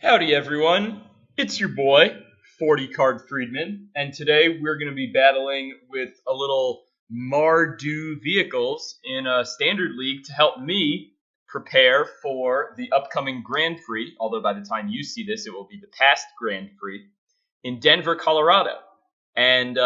Howdy everyone, it's your boy, 40 card Friedman, and today we're going to be battling with a little Mardu vehicles in a standard league to help me prepare for the upcoming Grand Prix, although by the time you see this it will be the past Grand Prix, in Denver, Colorado. And,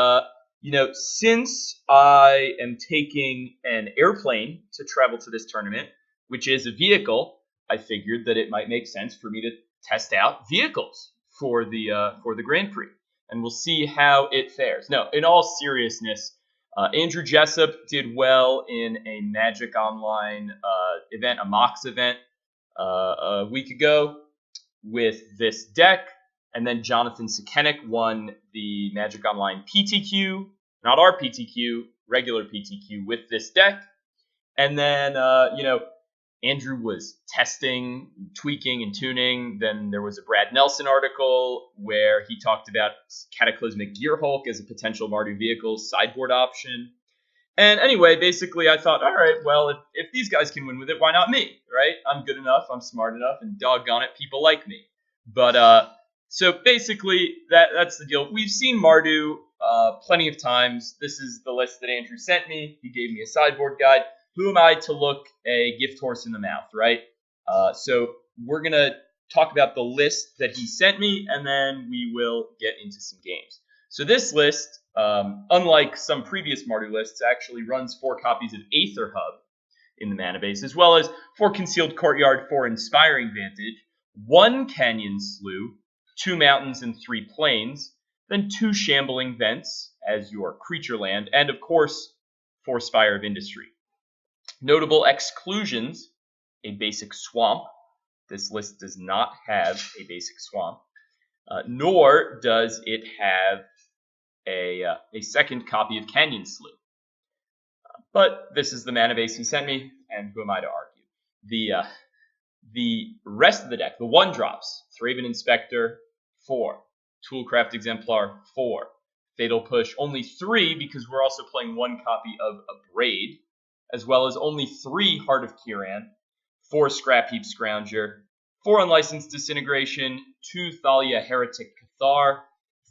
since I am taking an airplane to travel to this tournament, which is a vehicle, I figured that it might make sense for me to test out vehicles for the Grand Prix, and we'll see how it fares. No, in all seriousness, Andrew Jessup did well in a Magic Online event, a MOX event, a week ago with this deck, and then Jonathan Sekenik won the Magic Online PTQ, not our PTQ, regular PTQ with this deck, and then Andrew was testing, tweaking, and tuning. Then there was a Brad Nelson article where he talked about Cataclysmic Gearhulk as a potential Mardu vehicle sideboard option. And anyway, basically I thought, all right, well, if these guys can win with it, why not me, right? I'm good enough, I'm smart enough, and doggone it, people like me. But so basically that's the deal. We've seen Mardu plenty of times. This is the list that Andrew sent me. He gave me a sideboard guide. Who am I to look a gift horse in the mouth, right? So we're going to talk about the list that he sent me, and then we will get into some games. So this list, unlike some previous Mardu lists, actually runs 4 copies of Aether Hub in the mana base, as well as 4 Concealed Courtyard, 4 Inspiring Vantage, 1 Canyon Slough, 2 Mountains, and 3 Plains, then 2 Shambling Vents as your creature land, and of course, 4 Spire of Industry. Notable exclusions: a basic swamp. This list does not have a basic swamp, nor does it have a second copy of Canyon Slough. But this is the mana base he sent me, and who am I to argue? The rest of the deck, the 1-drops, Thraben Inspector, 4. Toolcraft Exemplar, 4. Fatal Push, only 3 because we're also playing 1 copy of Abrade, as well as only 3 Heart of Kiran, 4 Scrapheap Scrounger, 4 Unlicensed Disintegration, 2 Thalia Heretic Cathar,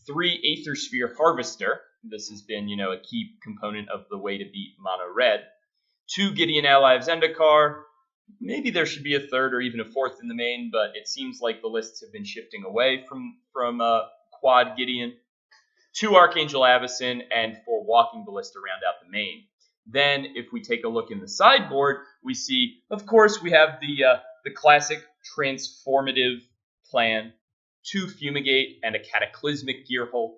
3 Aethersphere Harvester. This has been, a key component of the way to beat mono red. 2 Gideon ally of Zendikar. Maybe there should be a 3rd or even a 4th in the main, but it seems like the lists have been shifting away from quad Gideon. 2 Archangel Avacyn, and 4 Walking Ballista round out the main. Then, if we take a look in the sideboard, we see, of course, we have the classic transformative plan, 2 Fumigate and a Cataclysmic Gearhulk,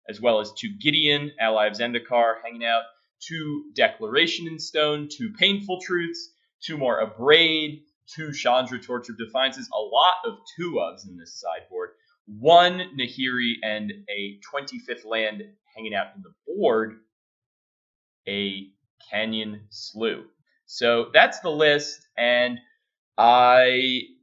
as well as 2 Gideon, ally of Zendikar, hanging out, 2 Declaration in Stone, 2 Painful Truths, 2 more Abrade, 2 Chandra, Torch of Defiances, a lot of 2-ofs in this sideboard, 1 Nahiri, and a 25th land hanging out in the board, a Canyon Slough. So that's the list, and I'm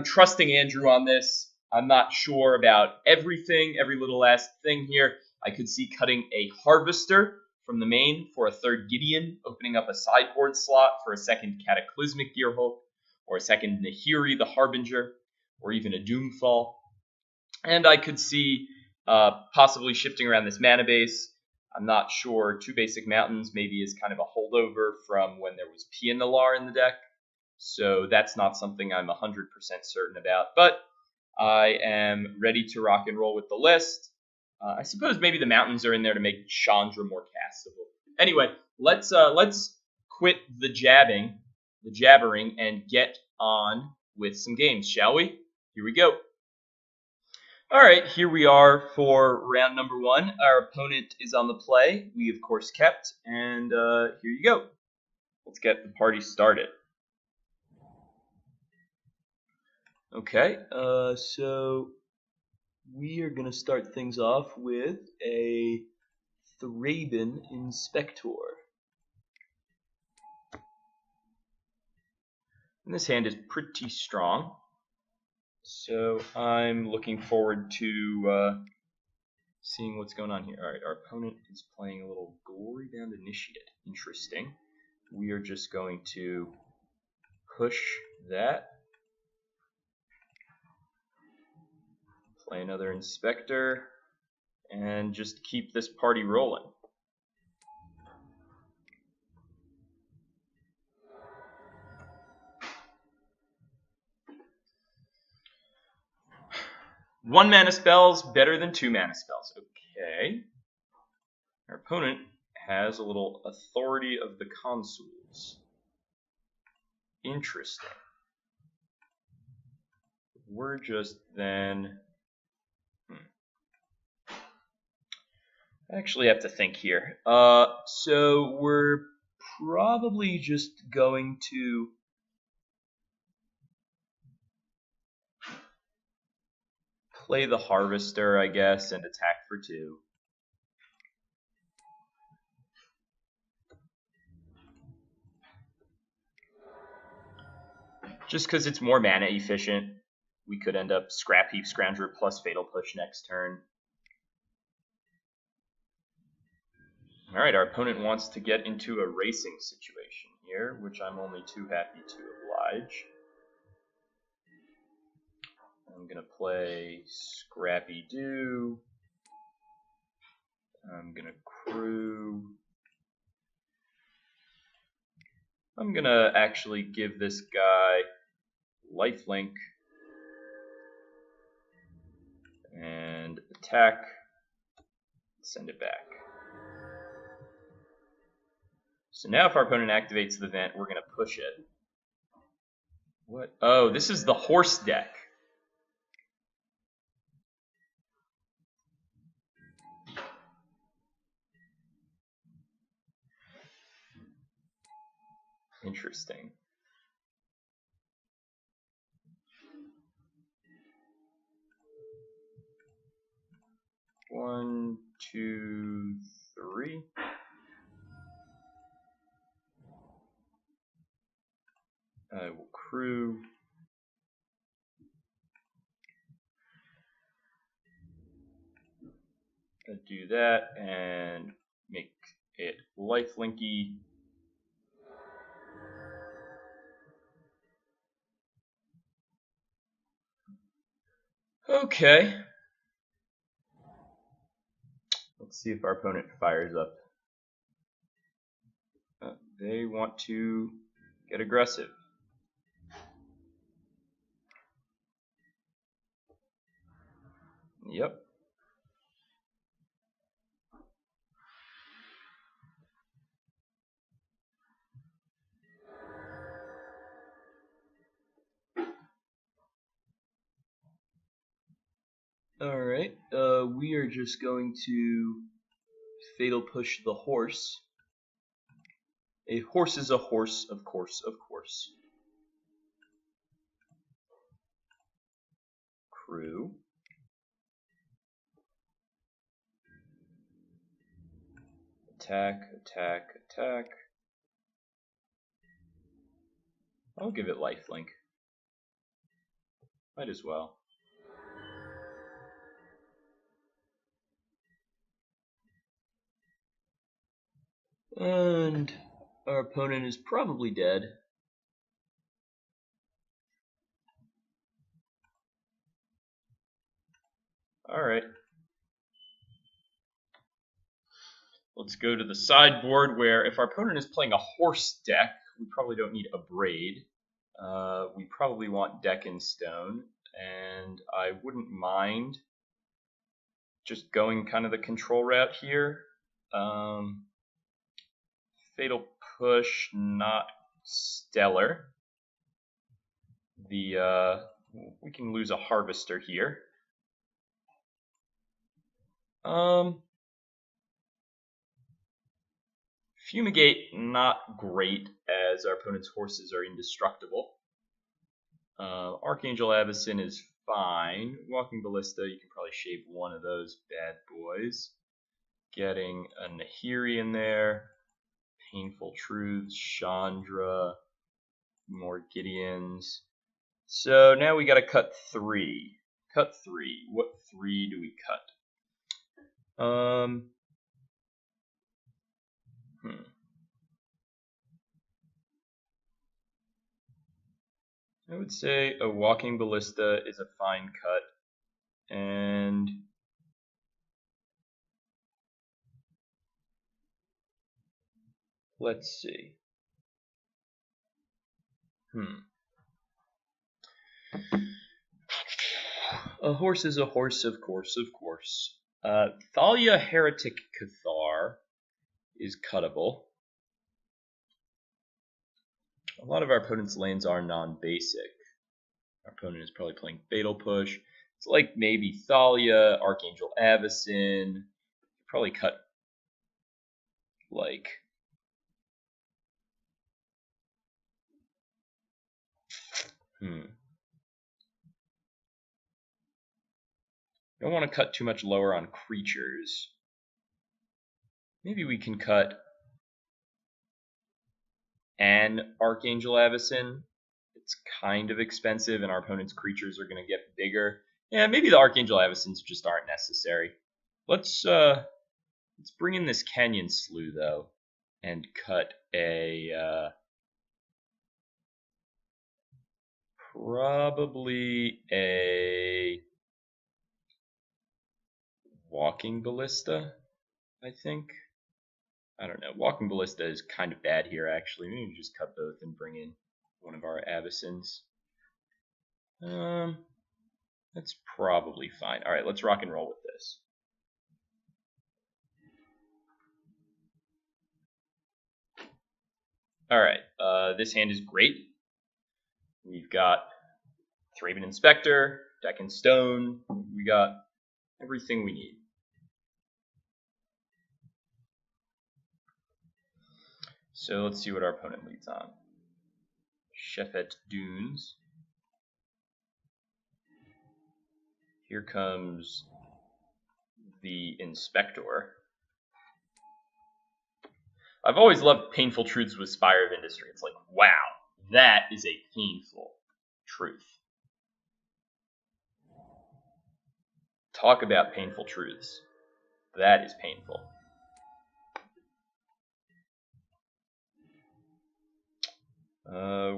trusting Andrew on this. I'm not sure about everything, every little last thing here. I could see cutting a Harvester from the main for a 3rd Gideon, opening up a sideboard slot for a 2nd Cataclysmic Gearhulk, or a 2nd Nahiri the Harbinger, or even a Doomfall. And I could see possibly shifting around this mana base. I'm not sure 2 basic mountains maybe is kind of a holdover from when there was Pianful in the deck. So that's not something I'm 100% certain about. But I am ready to rock and roll with the list. I suppose maybe the mountains are in there to make Chandra more castable. Anyway, let's quit the jabbering, and get on with some games, shall we? Here we go. All right, here we are for round number 1. Our opponent is on the play. We, of course, kept, and here you go. Let's get the party started. Okay, so we are going to start things off with a Thraben Inspector. And this hand is pretty strong. So I'm looking forward to seeing what's going on here. All right, our opponent is playing a little Glory Bound Initiate. Interesting. We are just going to push that Play another Inspector, and just keep this party rolling. One mana spells better than 2 mana spells. Okay. Our opponent has a little Authority of the Consuls. Interesting. We're just then... I actually have to think here. So we're probably just going to... play the Harvester, I guess, and attack for 2. Just because it's more mana efficient, we could end up Scrapheap Scrounger plus Fatal Push next turn. Alright, our opponent wants to get into a racing situation here, which I'm only too happy to oblige. I'm going to play Scrappy Doo. I'm going to crew. I'm going to actually give this guy lifelink and attack, send it back. So now if our opponent activates the vent, we're going to push it. What? Oh, this is the horse deck. Interesting. One, two, three. I will crew. I'll do that and make it lifelinky. Okay. Let's see if our opponent fires up. They want to get aggressive. Yep. Alright, we are just going to Fatal Push the horse. A horse is a horse, of course, of course. Crew. Attack, attack, attack. I'll give it lifelink. Might as well. And our opponent is probably dead. Alright. Let's go to the sideboard where if our opponent is playing a horse deck, we probably don't need Abrade. We probably want Deck in Stone, and I wouldn't mind just going kind of the control route here. Fatal Push, not stellar. We can lose a Harvester here. Fumigate, not great, as our opponent's horses are indestructible. Archangel Avacyn is fine. Walking Ballista, you can probably shave one of those bad boys. Getting a Nahiri in there. Pianful Truths, Chandra, more Gideons. So now we gotta cut 3. Cut 3. What 3 do we cut? I would say a Walking Ballista is a fine cut, And let's see. A horse is a horse, of course, of course. Thalia Heretic Cathar is cuttable. A lot of our opponent's lanes are non-basic. Our opponent is probably playing Fatal Push. It's like maybe Thalia, Archangel Avacyn. Probably cut like Don't want to cut too much lower on creatures. Maybe we can cut an Archangel Avacyn. It's kind of expensive, and our opponent's creatures are going to get bigger. Yeah, maybe the Archangel Avacyns just aren't necessary. Let's bring in this Canyon Slough though, and cut a probably a Walking Ballista, I think. I don't know. Walking Ballista is kind of bad here, actually. Maybe we can just cut both and bring in one of our Avacyns. That's probably fine. All right, let's rock and roll with this. All right, this hand is great. We've got Thraben Inspector, Deck and Stone. We got everything we need. So let's see what our opponent leads on. Shefet Dunes. Here comes the Inspector. I've always loved Painful Truths with Spire of Industry. It's like, wow, that is a painful truth. Talk about painful truths. That is painful.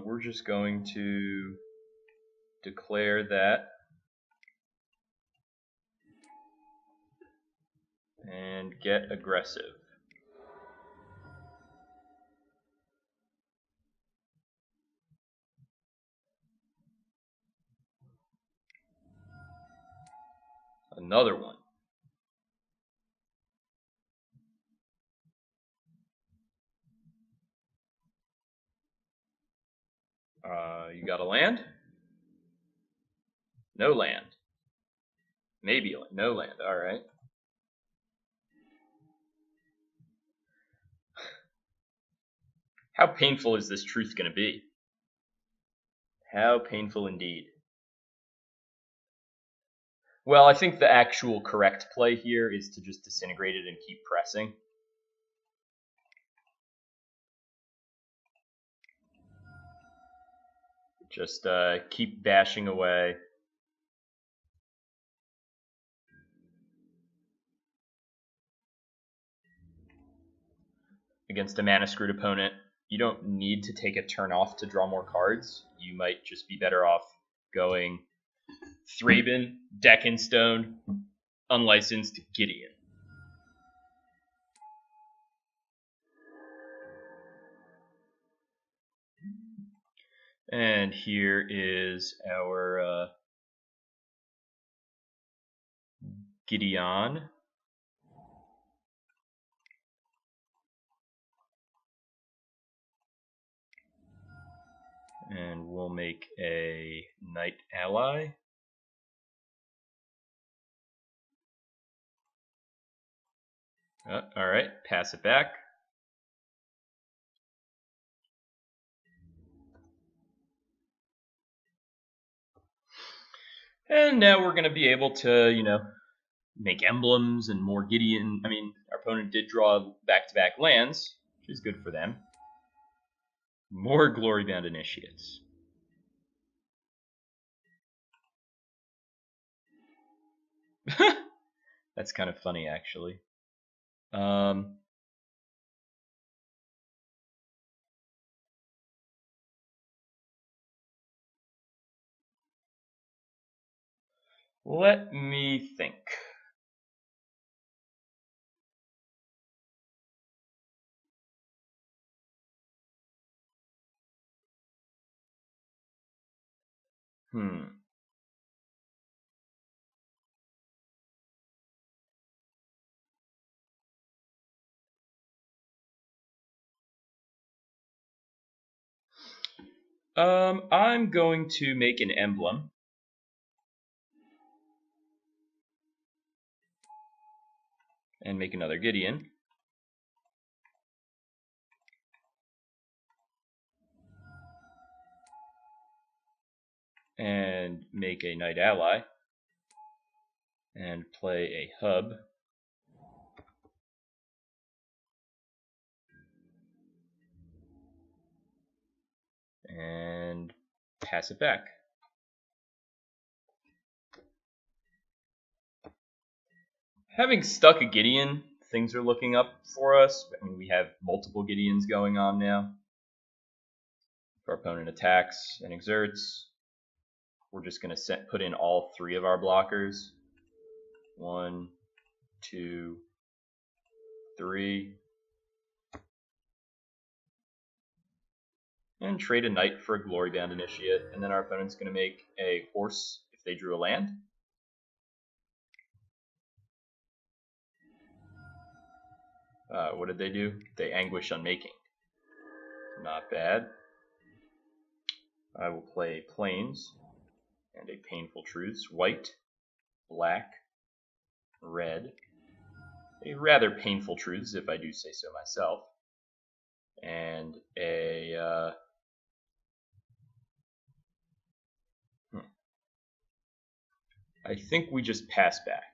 We're just going to declare that and get aggressive. Another one. You got a land? No land. Maybe no land. All right. How painful is this truth going to be? How painful indeed. Well, I think the actual correct play here is to just disintegrate it and keep pressing. Just keep bashing away. Against a mana-screwed opponent, you don't need to take a turn off to draw more cards. You might just be better off going Thraben, Deck and Stone, Unlicensed Gideon. And here is our Gideon. And we'll make a Knight Ally. Alright, pass it back. And now we're going to be able to, make emblems and more Gideon. I mean, our opponent did draw back-to-back lands, which is good for them. More Glory-Bound Initiates. That's kind of funny, actually. Let me think. I'm going to make an emblem. And make another Gideon. And make a Knight Ally. And play a hub. And pass it back. Having stuck a Gideon, things are looking up for us. I mean, we have multiple Gideons going on now. If our opponent attacks and exerts, we're just going to put in all 3 of our blockers. 1, 2, 3. And trade a Knight for a Glorybound Initiate, and then our opponent's going to make a horse if they drew a land. What did they do? They Anguish Unmaking. Not bad. I will play Plains and a Painful Truths. White, black, red. A rather Painful Truths, if I do say so myself. And a I think we just pass back.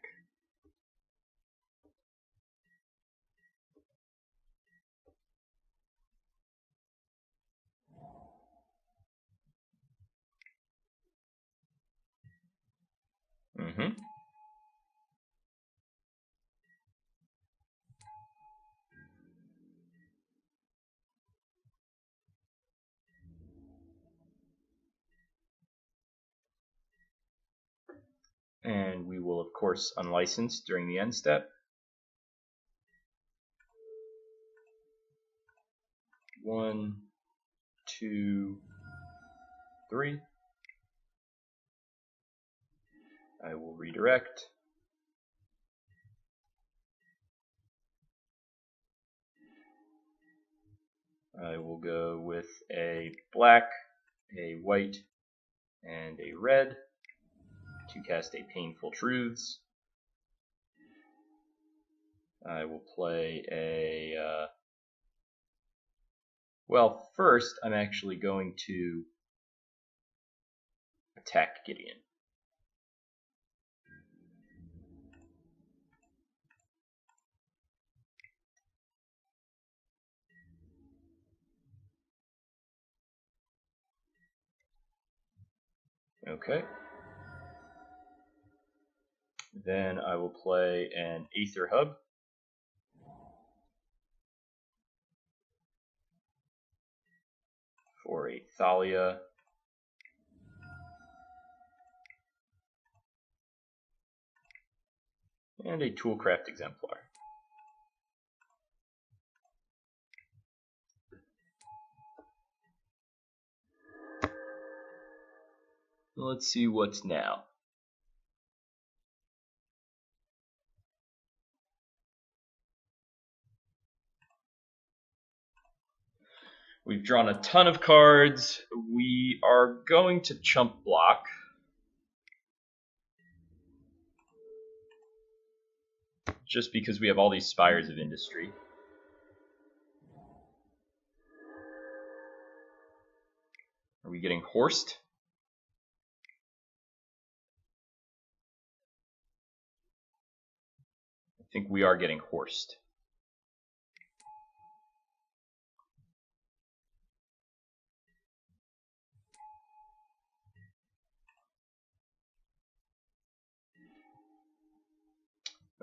And we will, of course, unlicense during the end step. 1, 2, 3. I will redirect. I will go with a black, a white, and a red to cast a Painful Truths. I will play a... well, first I'm actually going to attack Gideon. Okay. Then I will play an Aether Hub. For a Thalia. And a Toolcraft Exemplar. Let's see what's now. We've drawn a ton of cards. We are going to chump block. Just because we have all these Spires of Industry. Are we getting horsed? I think we are getting horsed.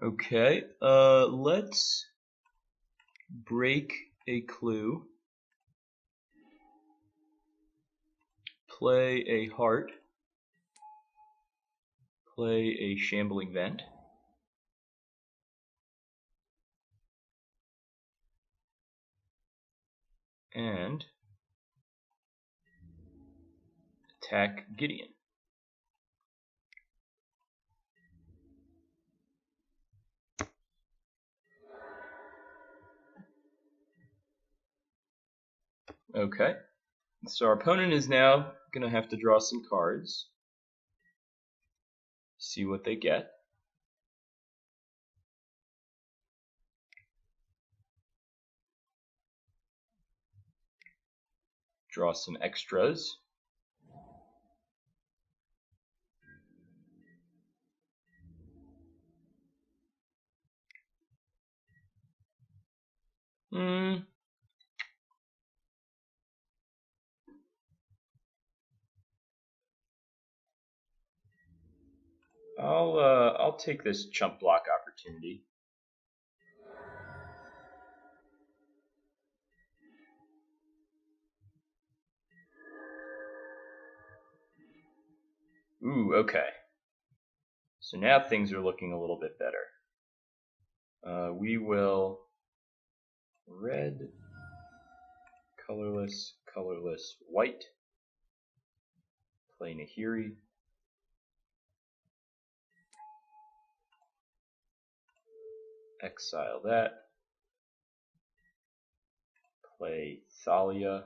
Okay, let's break a clue. Play a heart. Play a Shambling Vent. And attack Gideon. Okay, so our opponent is now going to have to draw some cards, see what they get. Draw some extras. I'll take this chump block opportunity. Ooh, okay. So now things are looking a little bit better. We will red, colorless, white, play Nahiri, exile that, play Thalia,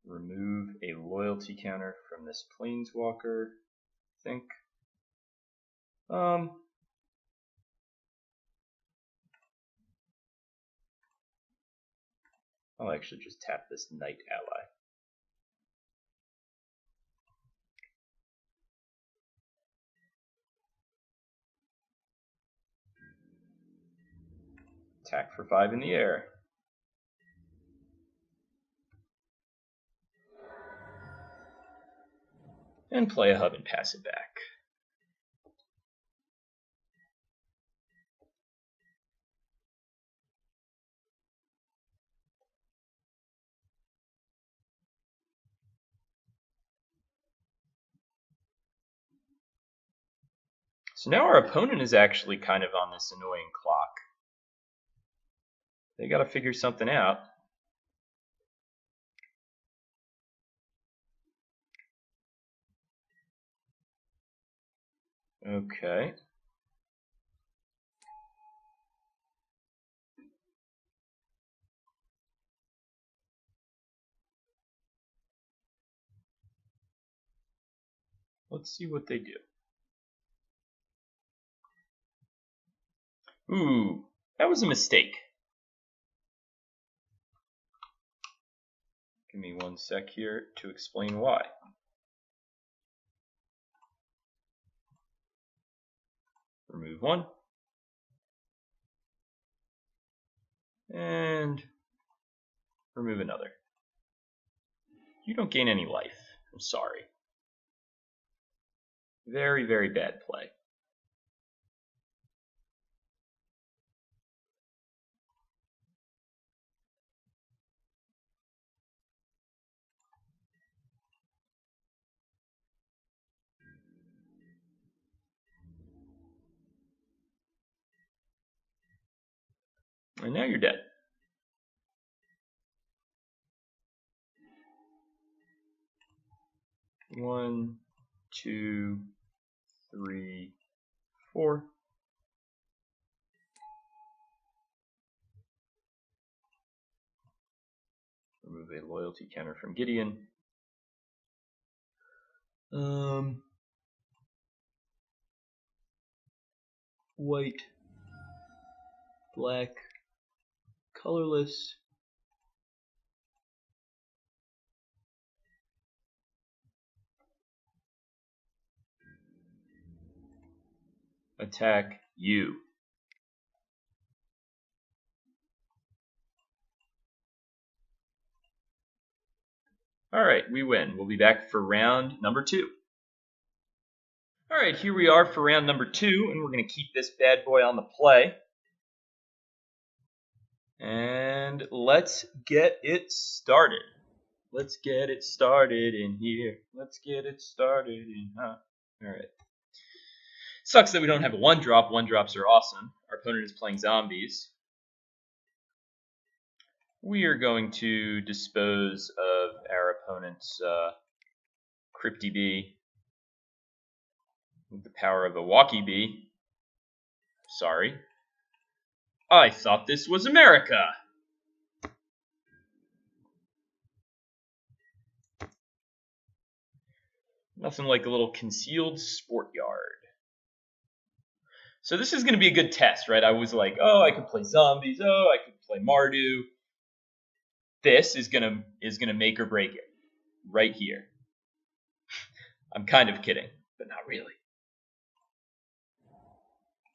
remove a loyalty counter from this planeswalker, I think. I'll actually just tap this Knight ally. Attack for 5 in the air. And play a hub and pass it back. So now our opponent is actually kind of on this annoying clock. They got to figure something out. Okay. Let's see what they do. Ooh, that was a mistake. Give me 1 sec here to explain why. Remove 1. And remove another. You don't gain any life. I'm sorry. Very, very bad play. And now you're dead. One, two, three, four. Remove a loyalty counter from Gideon. White, black, colorless. Attack you. Alright, we win. We'll be back for round number 2. Alright, here we are for round number 2, and we're going to keep this bad boy on the play. And let's get it started. Let's get it started in here. Let's get it started in Alright. Sucks that we don't have a 1-drop. 1-drops are awesome. Our opponent is playing zombies. We are going to dispose of our opponent's Crypty Bee with the power of a Walkie Bee. Sorry. I thought this was America. Nothing like a little Concealed Courtyard. So this is going to be a good test, right? I was like, oh, I could play zombies. Oh, I could play Mardu. This is gonna make or break it right here. I'm kind of kidding, but not really.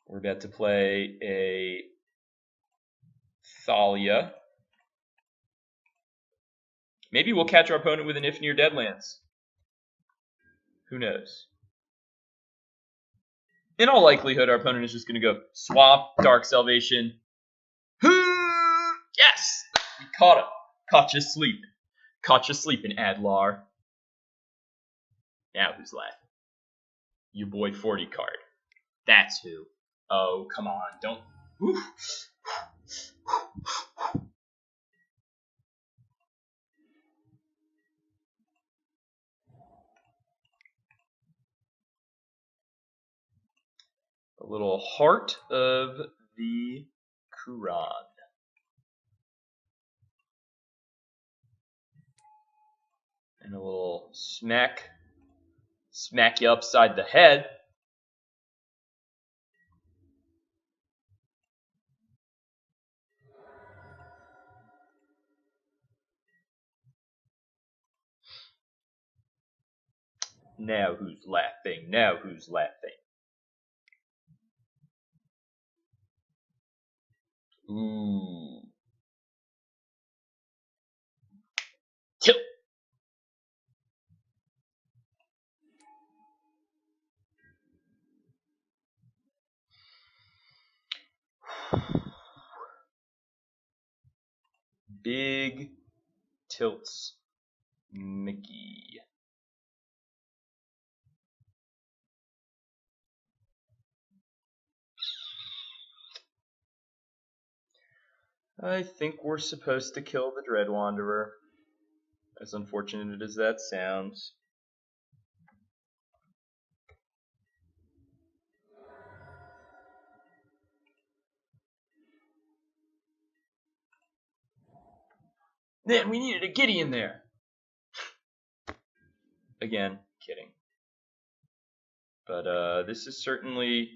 We're about to play a Thalia. Maybe we'll catch our opponent with an If Near Deadlands. Who knows? In all likelihood, our opponent is just going to go Swamp, Dark Salvation. Yes! We caught him. Caught you sleeping. Caught you sleeping, Adlar. Now who's laughing? You boy 40 card. That's who. Oh, come on. Don't. Oof. A little Heart of the Kiran. And a little smack you upside the head. Now who's laughing? Now who's laughing? Ooh. Kill. Big tilts Mickey. I think we're supposed to kill the Dread Wanderer, as unfortunate as that sounds. Man, we needed a Gideon there. Again, kidding. But this is certainly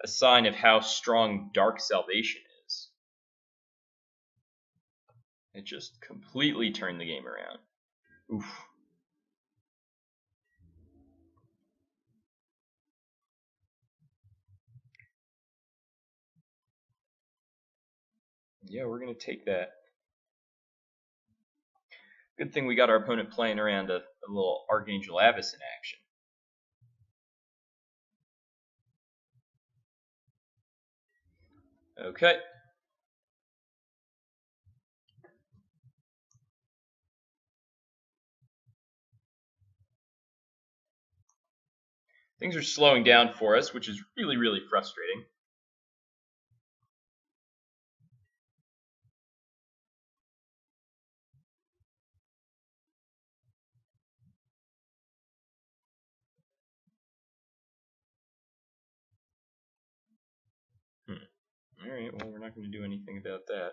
a sign of how strong Dark Salvation is. It just completely turned the game around. Oof. Yeah, we're going to take that. Good thing we got our opponent playing around a little Archangel Avacyn action. Okay. Things are slowing down for us, which is really, really frustrating. Alright, well, we're not going to do anything about that.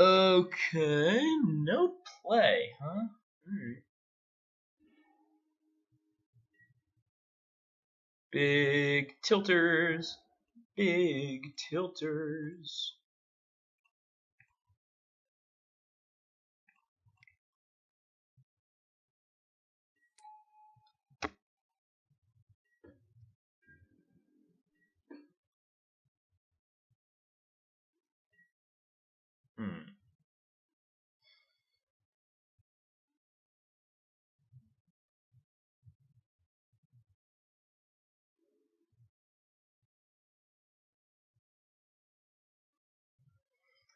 Okay, no play, huh? Alright. Big tilters. Big tilters.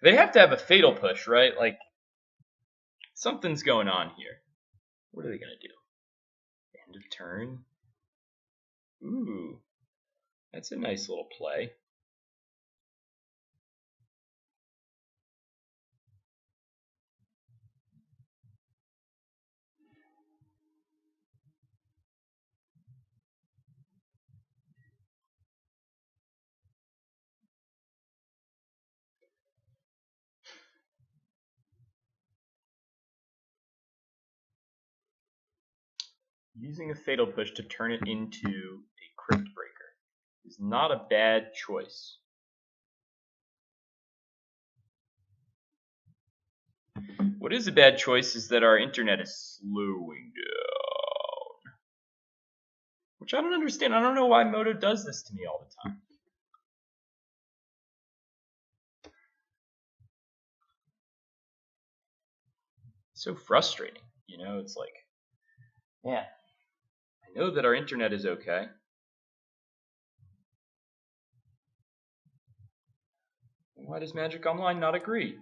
They have to have a fatal push, right? Like, something's going on here. What are they going to do? End of turn? Ooh, that's a nice little play. Using a fatal push to turn it into a Crypt Breaker is not a bad choice. What is a bad choice is that our internet is slowing down. Which I don't understand. I don't know why Moto does this to me all the time. It's so frustrating. You know, it's like, man, I know that our internet is okay. Why does Magic Online not agree?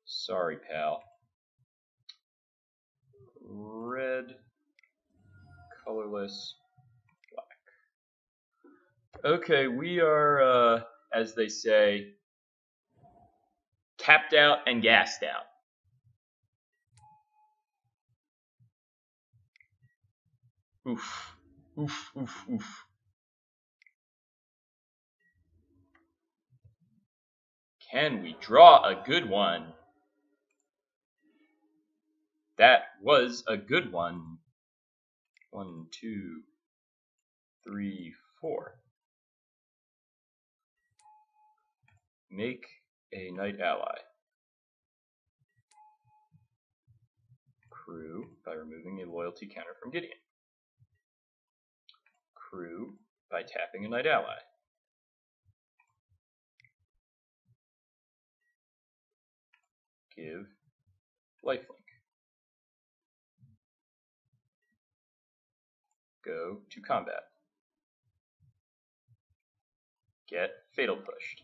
Sorry, pal. Red, colorless, black. Okay, we are, as they say, tapped out and gassed out. Oof, oof, oof, oof. Can we draw a good one? That was a good one. 1, 2, 3, 4. Make a knight ally. Crew by removing a loyalty counter from Gideon. Crew by tapping a knight ally. Give lifelink. Go to combat. Get fatal pushed.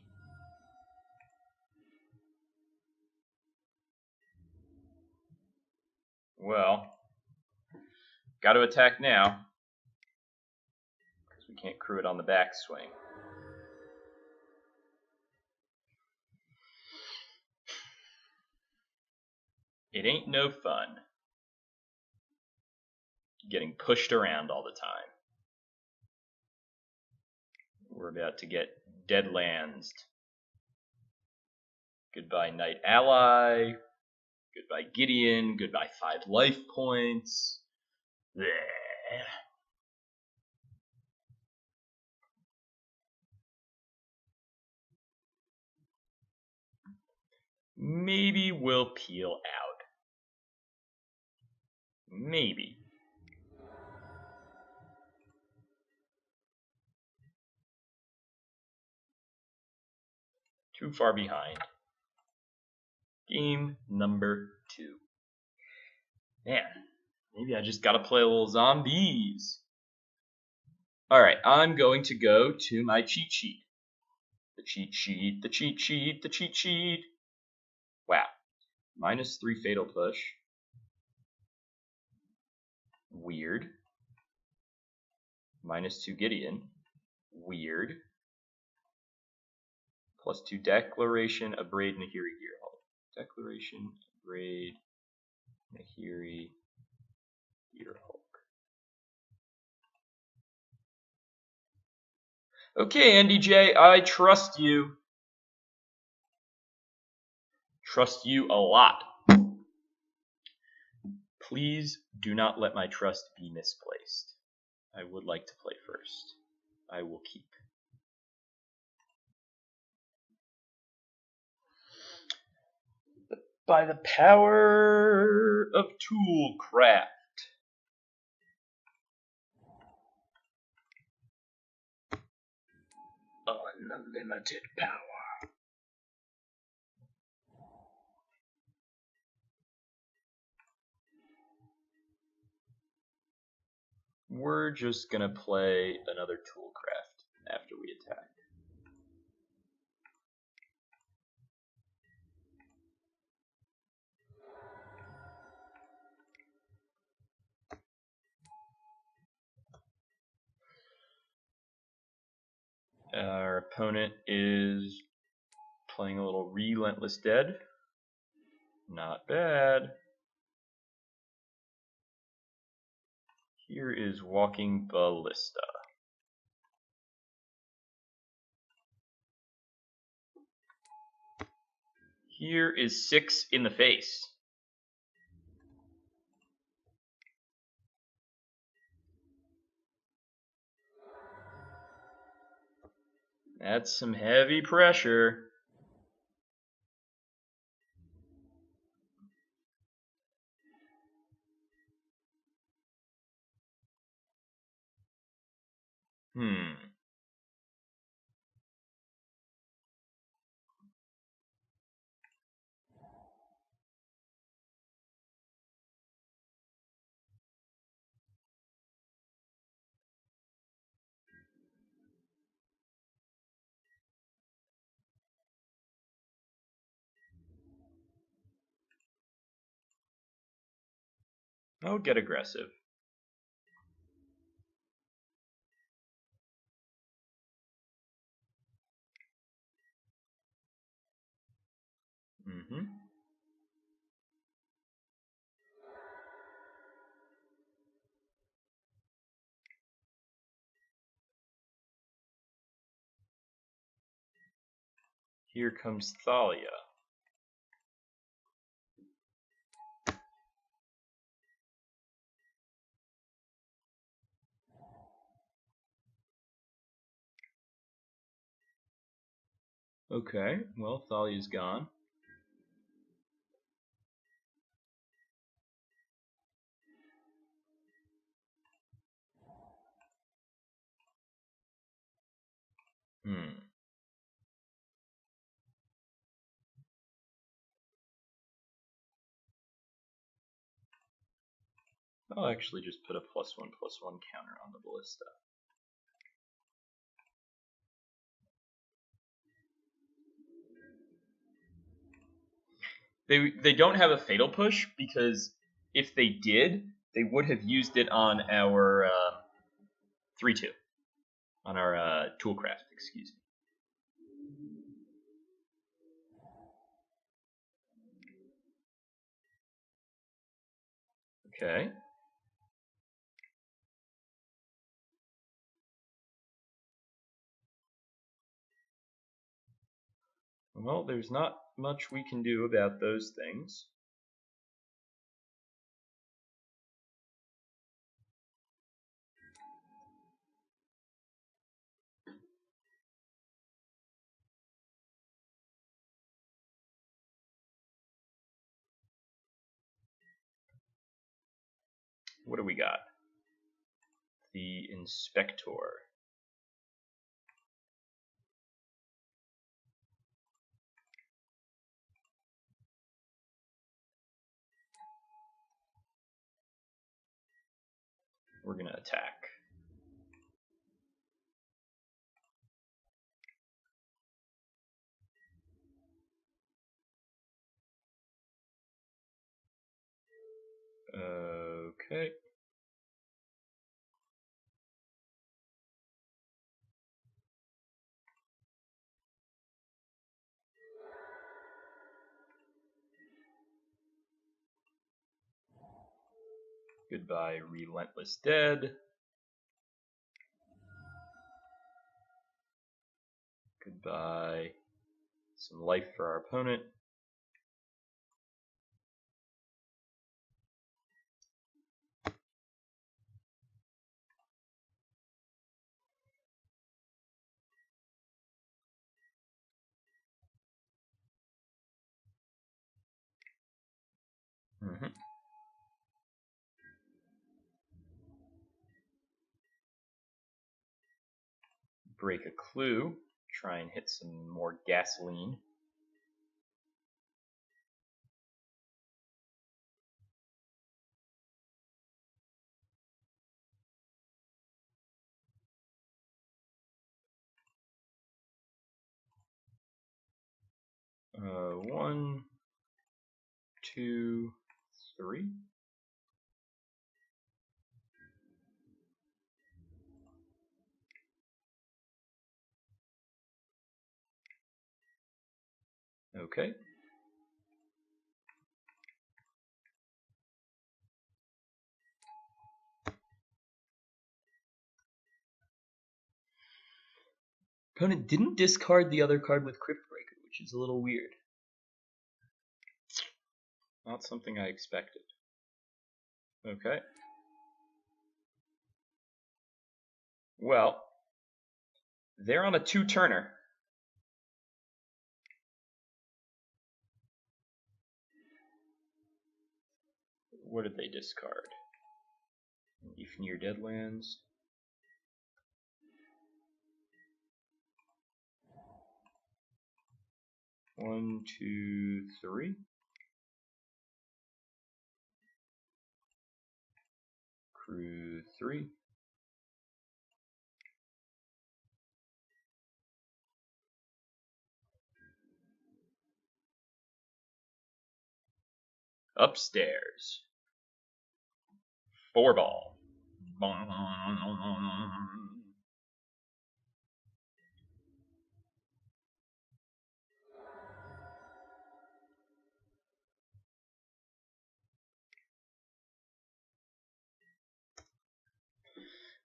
Well, got to attack now, because we can't crew it on the backswing. It ain't no fun getting pushed around all the time. We're about to get deadlands. Goodbye Knight Ally. Goodbye Gideon. Goodbye 5 life points. Bleh. Maybe we'll peel out. Maybe. Too far behind. Game number 2. Man, maybe I just gotta play a little zombies. Alright, I'm going to go to my cheat sheet. The cheat sheet, the cheat sheet, the cheat sheet. Wow. -3 fatal push. Weird. -2 Gideon. Weird. +2 Declaration, Abrade, Nahiri, Gearhulk. Declaration, Abrade, Nahiri, Gearhulk. Okay, NDJ, I trust you. Trust you a lot. Please do not let my trust be misplaced. I would like to play first. I will keep. By the power of Toolcraft. Unlimited power. We're just gonna play another Toolcraft after we attack. opponent is playing a little Relentless Dead. Not bad. Here is Walking Ballista. Here is 6 in the face. That's some heavy pressure. Oh, get aggressive. Here comes Thalia. Okay, well, Thalia's gone. I'll actually just put a +1/+1 counter on the Ballista. They don't have a Fatal Push, because if they did, they would have used it on our 3/2. On our Toolcraft, excuse me. Okay. Well, there's not much we can do about those things. What do we got? The Inspector. We're going to attack. Okay. Goodbye, Relentless Dead. Goodbye, some life for our opponent. Break a clue, try and hit some more gasoline. One, two, three. Okay. Opponent didn't discard the other card with Cryptbreaker, which is a little weird. Not something I expected. Okay. Well, they're on a 2-turner. What did they discard? If near Deadlands. One, two, three. Crew 3. Upstairs. 4 ball.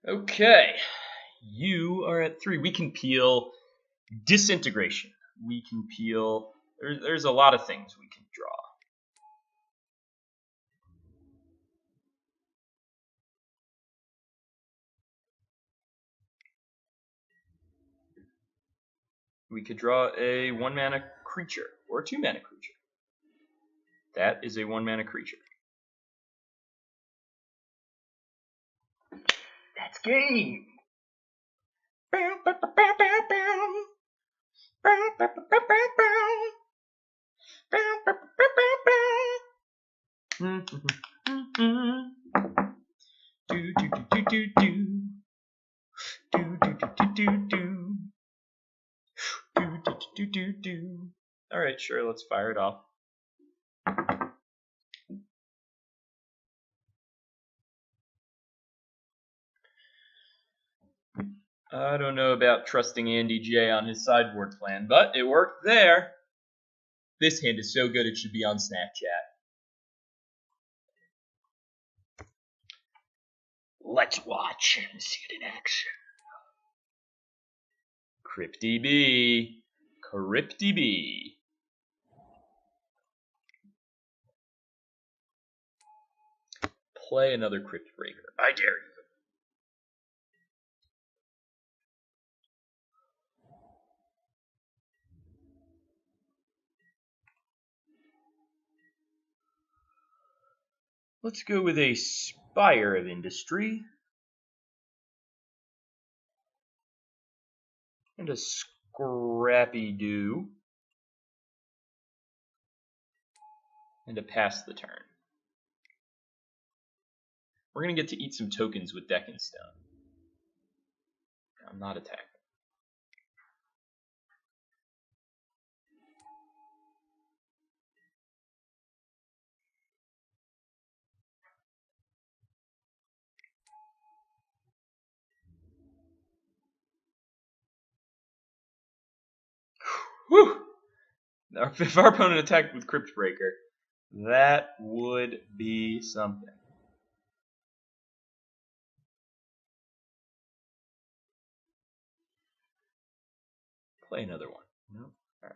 Okay. You are at 3. We can peel Disintegration. We can peel... There's a lot of things we can draw. We could draw a 1-mana creature or a 2-mana creature. That is a 1-mana creature. That's game. All right, sure, let's fire it off. I don't know about trusting Andy J on his sideboard plan, but it worked there. This hand is so good it should be on Snapchat. Let's watch and see it in action. CryptDB. CryptDB. Play another Cryptbreaker. I dare you. Let's go with a Spire of Industry. And a Scrapheap. And a Pass the Turn. We're going to get to eat some tokens with Decking Stone. I'm not attacking. Whew! If our opponent attacked with Cryptbreaker, that would be something. Play another one. No? All right.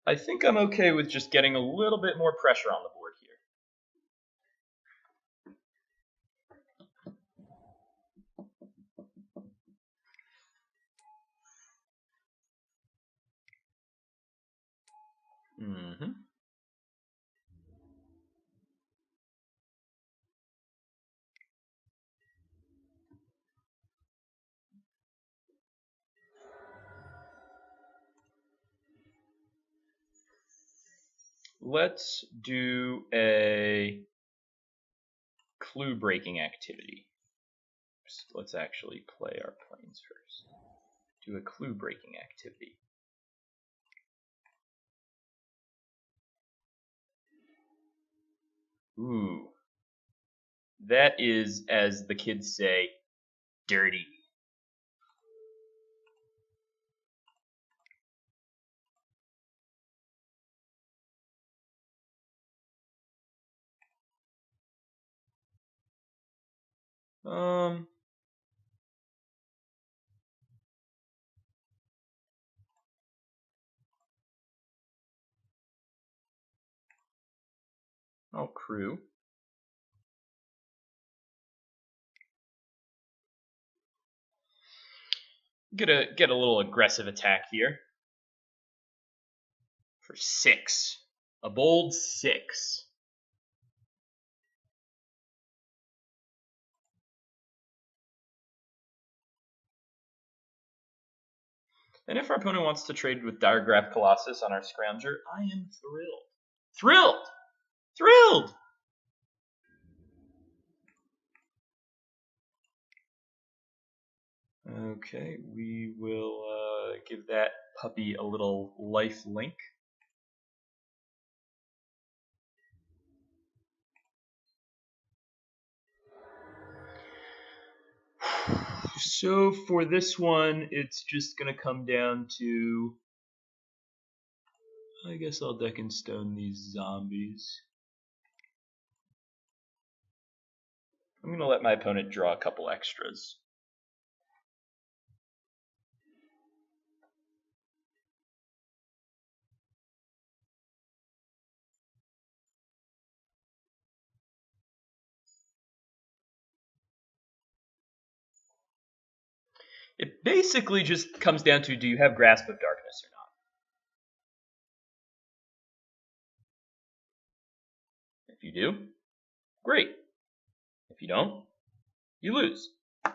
I think I'm okay with just getting a little bit more pressure on the board here. Let's do a clue breaking activity. next. Let's actually play our planes first. Do a clue breaking activity. Ooh. That is, as the kids say, dirty. Oh, crew. Get a little aggressive attack here. For 6. A bold 6. And if our opponent wants to trade with Diregraph Colossus on our Scrounger, I am thrilled. Thrilled! Thrilled! Okay, we will give that puppy a little life link. So for this one, it's just going to come down to, I guess I'll deck and stone these zombies. I'm going to let my opponent draw a couple extras. It basically just comes down to, do you have Grasp of Darkness or not? If you do, great. If you don't, you lose. A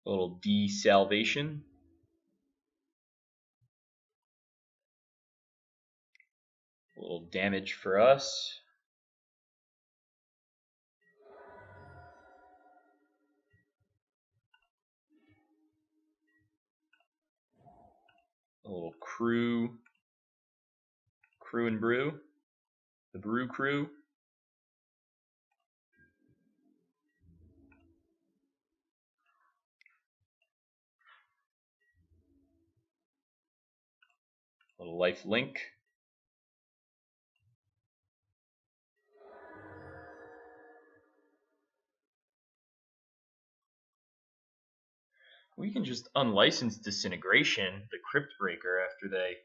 little desalvation. A little damage for us. A little crew and brew. The brew crew. A little life link. We can just unlicense Disintegration, the Crypt Breaker, after they...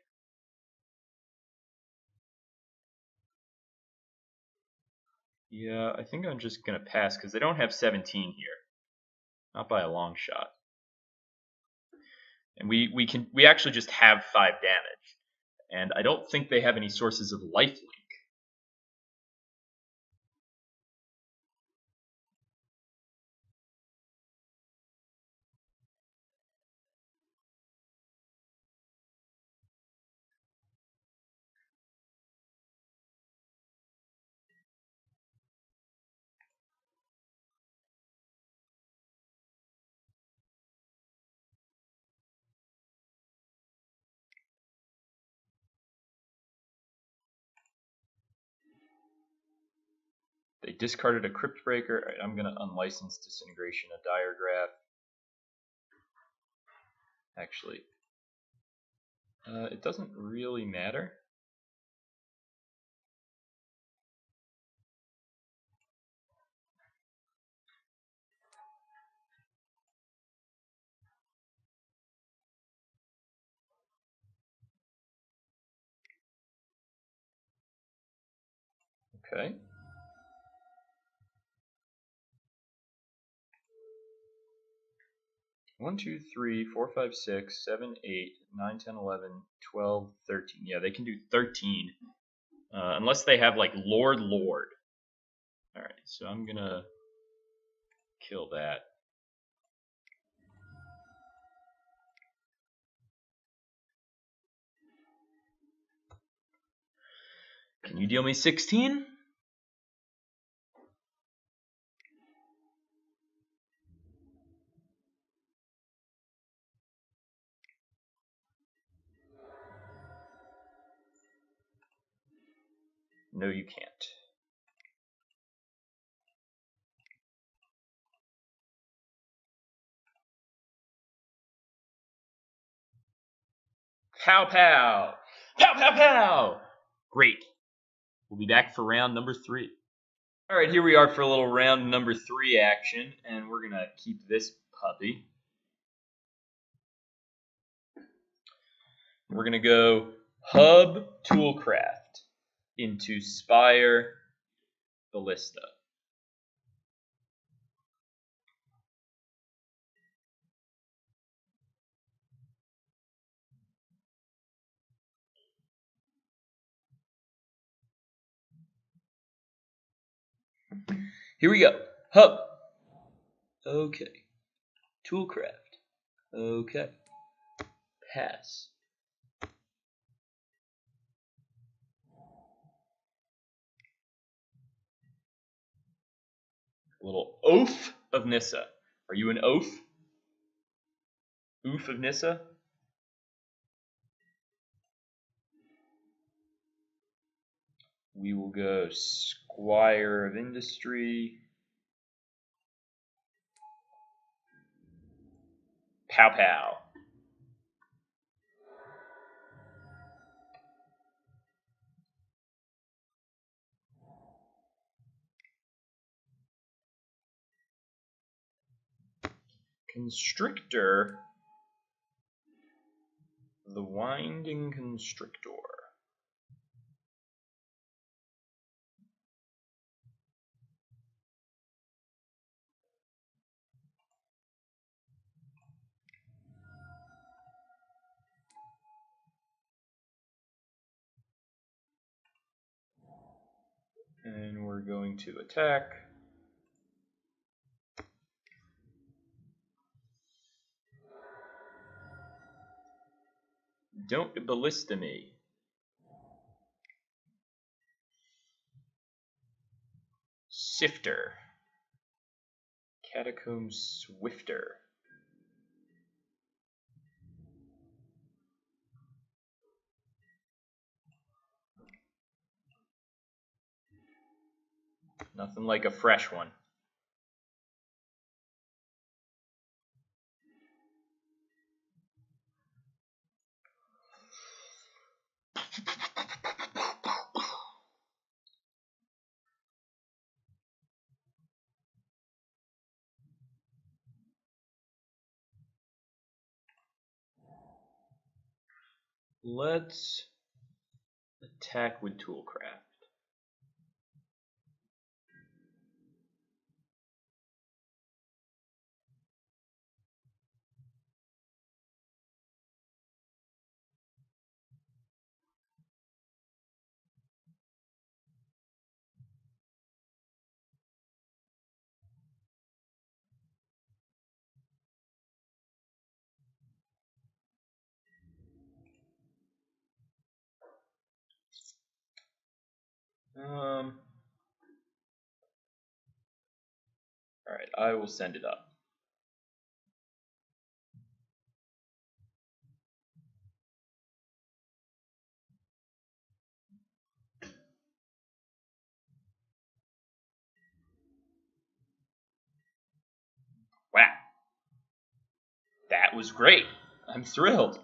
Yeah, I think I'm just going to pass, because they don't have 17 here. Not by a long shot. And we actually just have 5 damage. And I don't think they have any sources of life link. They discarded a Crypt Breaker. Right, I'm going to unlicense Disintegration, a Diregraph. Actually, it doesn't really matter. Okay. One, 2, 3, 4, 5, 6, 7, 8, 9, 10, 11, 12, 13. Yeah, they can do 13. Unless they have like Lord. Alright, so I'm gonna kill that. Can you deal me 16? No, you can't. Pow pow! Pow pow pow! Great. We'll be back for round number 3. Alright, here we are for a little round number 3 action, and we're going to keep this puppy. We're going to go Hub Toolcraft into Spire Ballista. Here we go. Hub. Okay. Toolcraft. Okay. Pass. A little Oath of Nissa. Are you an Oath? Oof of Nissa? We will go Spire of Industry. Pow pow. Constrictor. The Winding Constrictor. And we're going to attack. Don't ballista me. Sifter. Catacomb Swifter. Nothing like a fresh one. Let's attack with Toolcraft. Alright, I will send it up. Wow. That was great. I'm thrilled.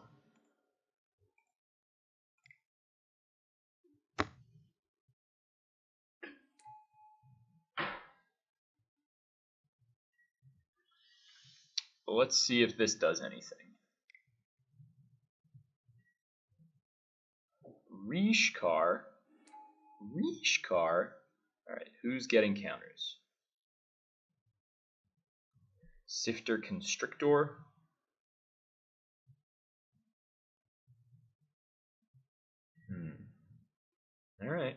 Well, let's see if this does anything. Rishkar. Alright, who's getting counters? Sifter Constrictor. Alright.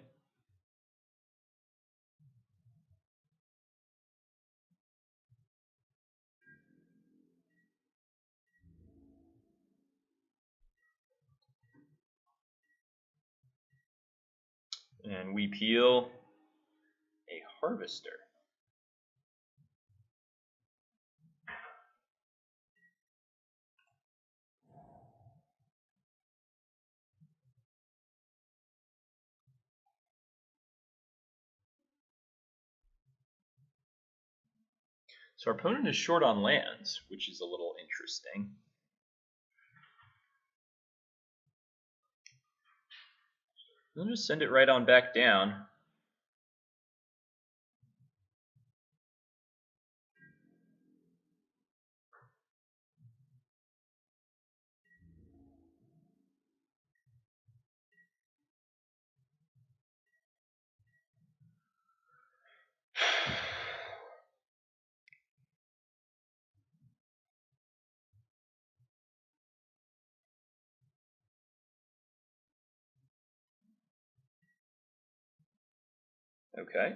And we peel a Harvester. So our opponent is short on lands, which is a little interesting. We'll just send it right on back down. Okay.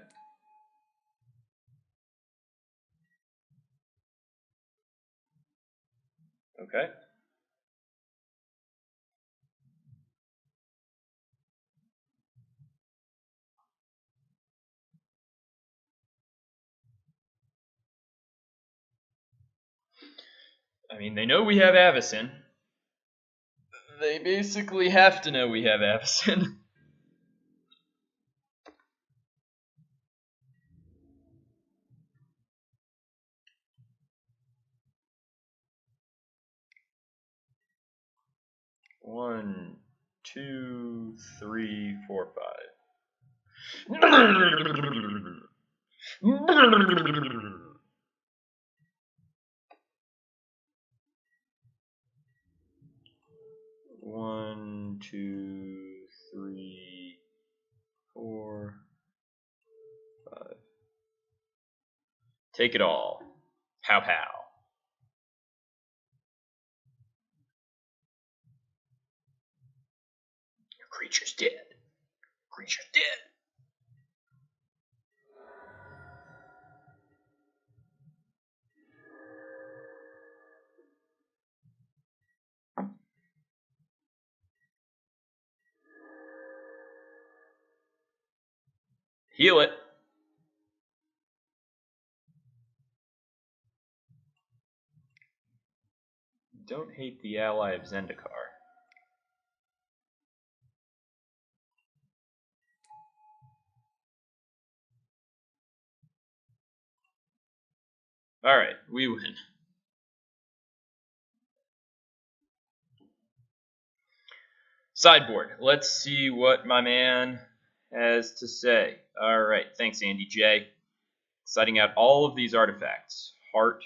Okay. I mean, they know we have Avacyn. They basically have to know we have Avacyn. One, two, three, four, five. One, two, three, four, five. Take it all. Pow pow. Your creature's dead. Creature's dead. Heal it. Don't hate the ally of Zendikar. Alright, we win. Sideboard. Let's see what my man has to say. Alright, thanks Andy J. Citing out all of these artifacts. Heart,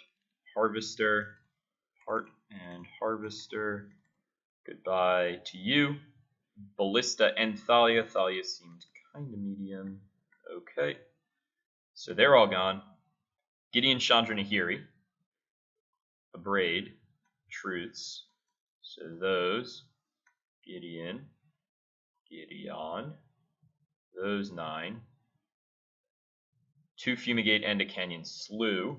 Harvester, Heart and Harvester. Goodbye to you. Ballista and Thalia. Thalia seemed kind of medium. Okay. So they're all gone. Gideon, Chandra, Nahiri. Abrade. Truths. So those. Gideon. Gideon. Those 9. 2 Fumigate and a Canyon Slough.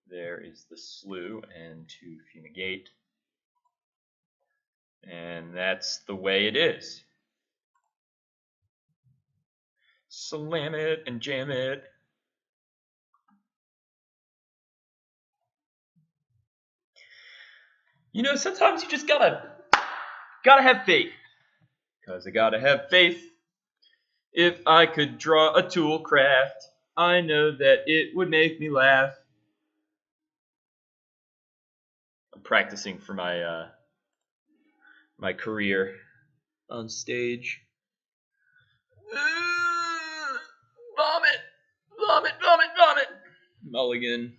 There is the Slough and 2 Fumigate. And that's the way it is. Slam it and jam it. You know, sometimes you just gotta have faith. Because I gotta have faith. If I could draw a Toolcraft, I know that it would make me laugh. I'm practicing for my my career on stage. Vomit! Vomit, vomit, vomit! Mulligan.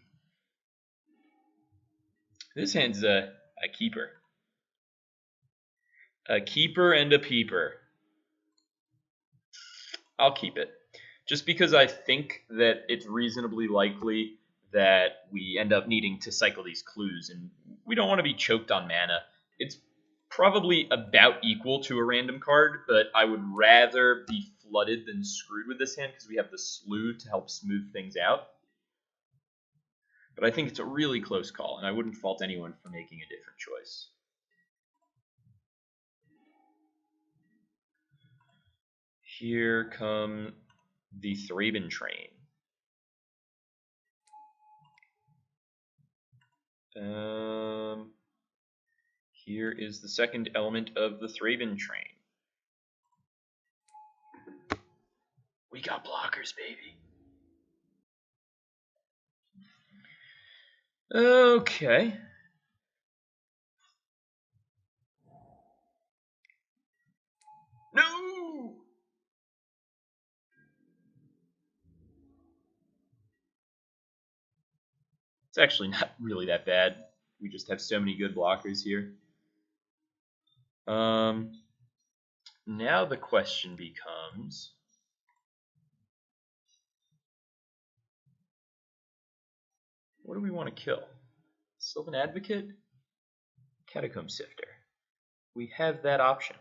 This hand's a keeper. A keeper and a peeper. I'll keep it. Just because I think that it's reasonably likely that we end up needing to cycle these clues, and we don't want to be choked on mana. It's probably about equal to a random card, but I would rather be flooded than screwed with this hand because we have the Slough to help smooth things out. But I think it's a really close call, and I wouldn't fault anyone for making a different choice. Here come the Thraben train. Here is the second element of the Thraben train. We got blockers, baby. Okay. No! It's actually not really that bad. We just have so many good blockers here. Now the question becomes, what do we want to kill? Sylvan Advocate? Catacomb Sifter. We have that option.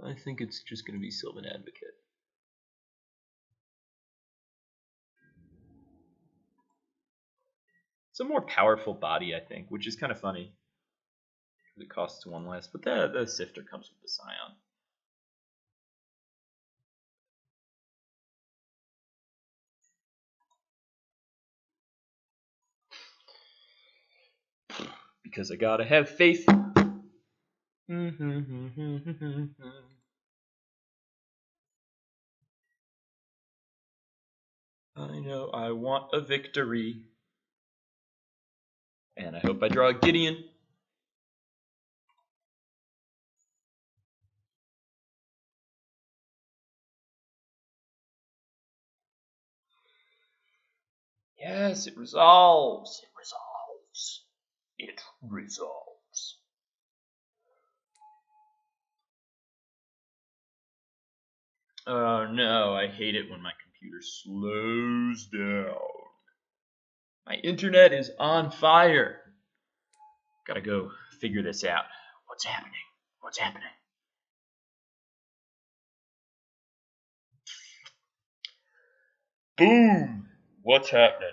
I think it's just going to be Sylvan Advocate. It's a more powerful body, I think, which is kind of funny. It costs one less, but the Sifter comes with the Scion. Because I gotta have faith. I know I want a victory. And I hope I draw a Gideon. Yes, it resolves. It resolves. It resolves. Oh no, I hate it when my computer slows down. My internet is on fire. Gotta go figure this out. What's happening? What's happening? Boom! What's happening?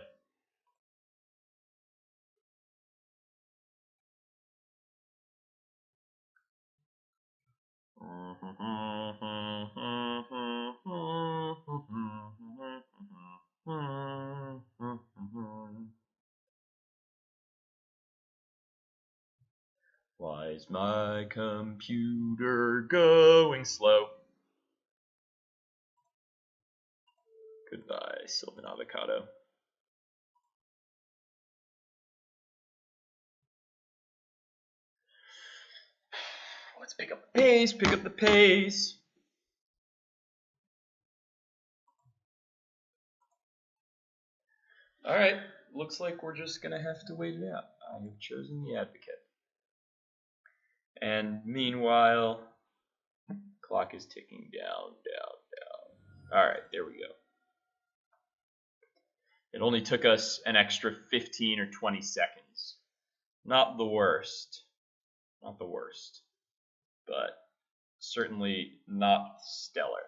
Why is my computer going slow? Goodbye, Sylvan Avocado. Let's pick up the pace, pick up the pace. Alright, looks like we're just going to have to wait it out. I have chosen the Advocate. And meanwhile, clock is ticking down, down, down. Alright, there we go. It only took us an extra 15 or 20 seconds. Not the worst. Not the worst. But certainly not stellar.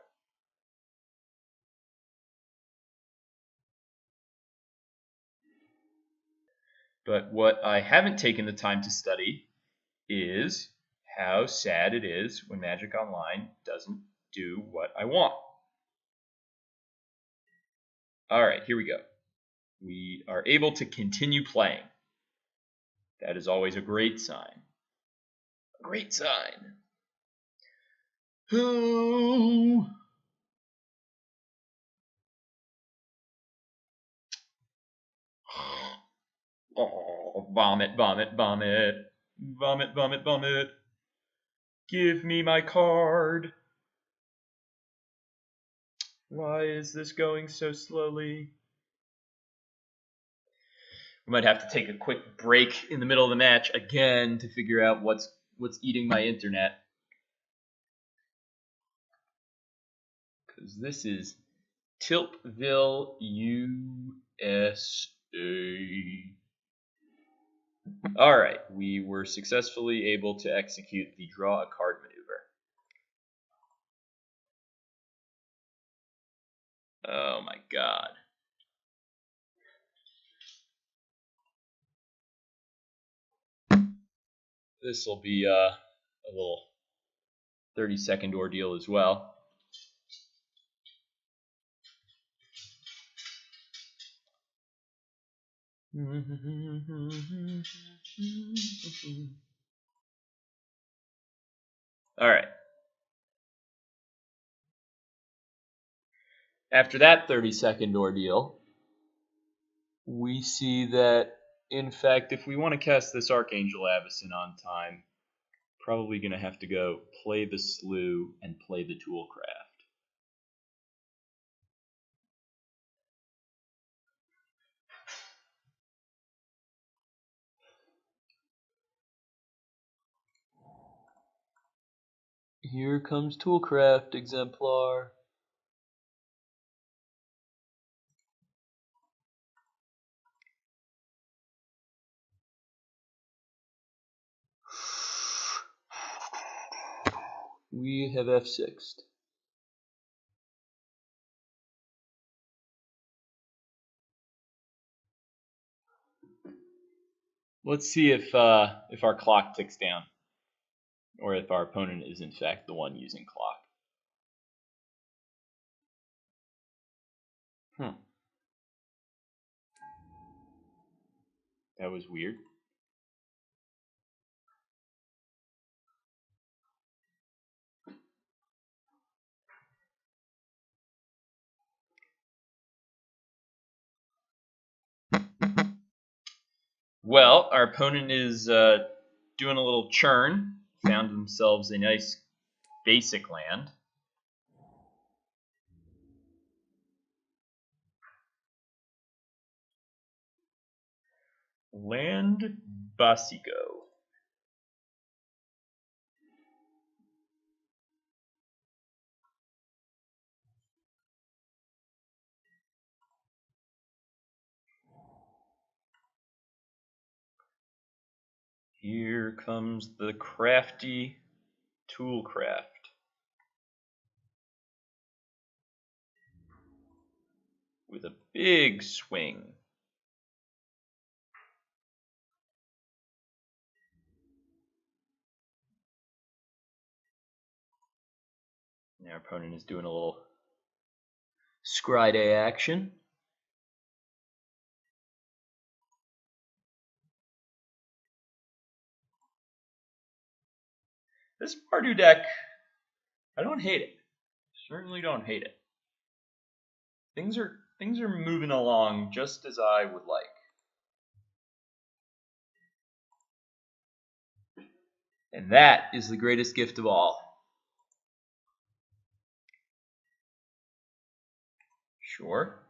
But what I haven't taken the time to study is how sad it is when Magic Online doesn't do what I want. Alright, here we go. We are able to continue playing. That is always a great sign. A great sign. Oh, vomit, vomit, vomit. Vomit, vomit, vomit. Give me my card. Why is this going so slowly? We might have to take a quick break in the middle of the match again to figure out what's eating my internet. Because this is Tiltville, USA. Alright, we were successfully able to execute the draw a card maneuver. Oh my god. this will be a little 30-second ordeal as well. All right. After that 30-second ordeal, we see that, in fact, if we want to cast this Archangel Avacyn on time, probably going to have to go play the Slough and play the Toolcraft. Here comes Toolcraft Exemplar. We have F6'd. Let's see if our clock ticks down, or if our opponent is in fact the one using clock. That was weird. Well, our opponent is doing a little churn. Found themselves a nice basic land. Land Basico. Here comes the crafty Toolcraft. With a big swing. And our opponent is doing a little scry day action. This Mardu deck, I don't hate it. Certainly don't hate it. Things are moving along just as I would like. And that is the greatest gift of all. Sure.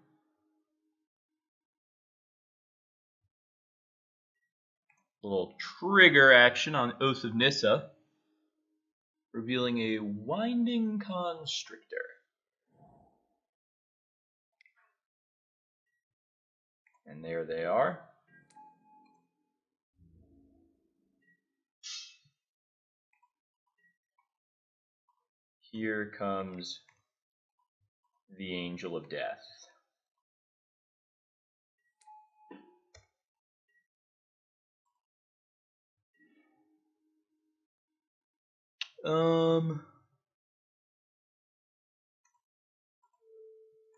A little trigger action on Oath of Nissa, revealing a Winding Constrictor. And there they are. Here comes the Angel of Death.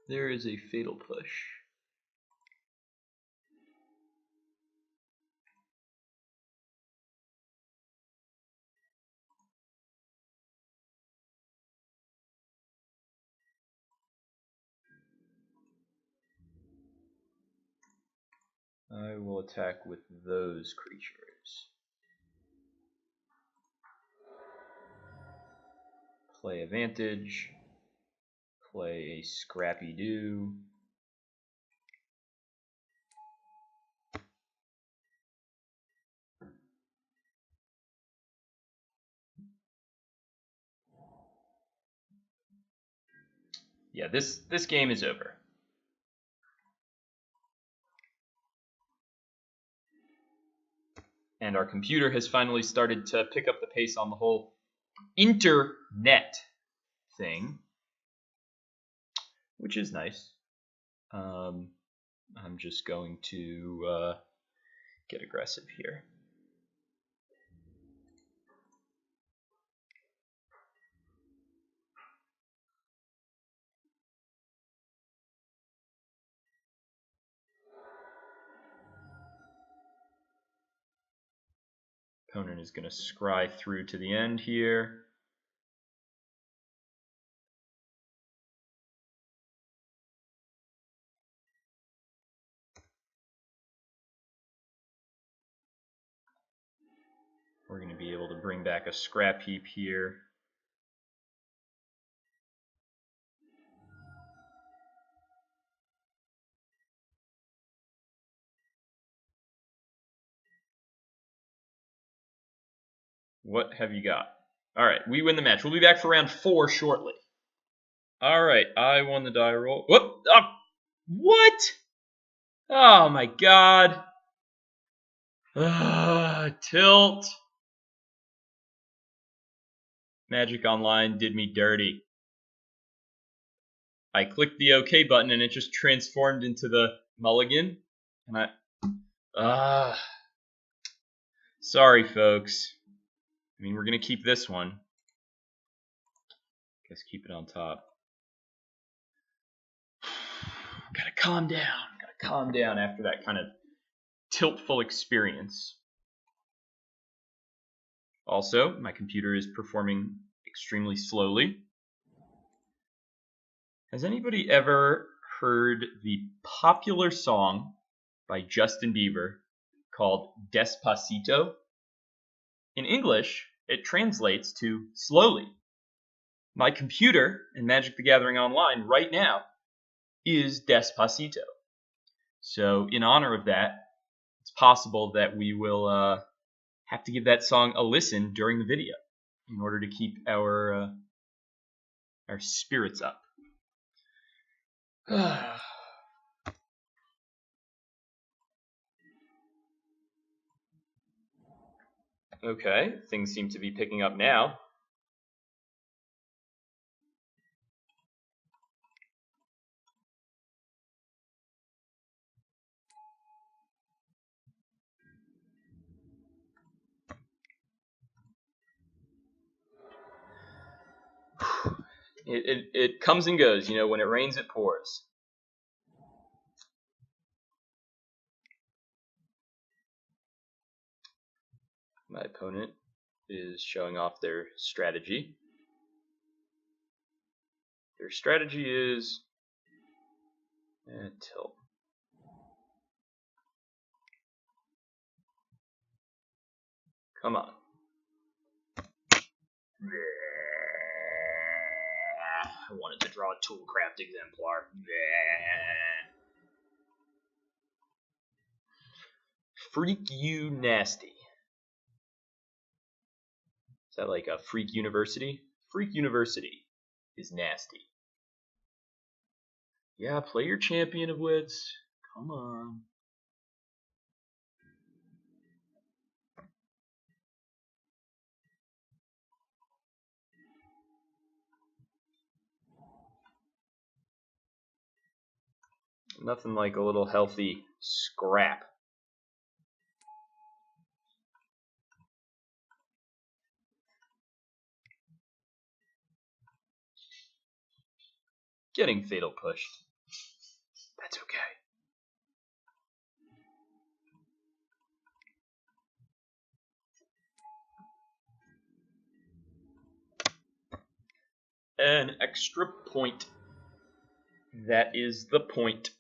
There is a Fatal Push. I will attack with those creatures. Play a Vantage. Play a Scrappy Doo. Yeah, this game is over. And our computer has finally started to pick up the pace on the whole internet thing, which is nice. I'm just going to get aggressive here. opponent is going to scry through to the end here. We're going to be able to bring back a scrap heap here. What have you got? All right, we win the match. We'll be back for round 4 shortly. All right, I won the die roll. Whoop! Oh, what? Oh my god. Tilt. Magic Online did me dirty. I clicked the OK button and it just transformed into the mulligan. And sorry, folks. I mean, we're going to keep this one. Guess keep it on top. Gotta calm down. Gotta calm down after that kind of tiltful experience. Also, my computer is performing extremely slowly. Has anybody ever heard the popular song by Justin Bieber called Despacito? In English, it translates to slowly. My computer in Magic the Gathering Online right now is Despacito. So in honor of that, it's possible that we will have to give that song a listen during the video in order to keep our spirits up. Okay, things seem to be picking up now. It comes and goes, you know, when it rains it pours. My opponent is showing off their strategy. Their strategy is tilt. Come on. I wanted to draw a Toolcraft Exemplar. Freak you nasty. Is that like a Freak University? Freak University is nasty. Yeah, play your Champion of Wits. Come on. Nothing like a little healthy scrap. Getting fatal pushed. That's okay. An extra point. That is the point.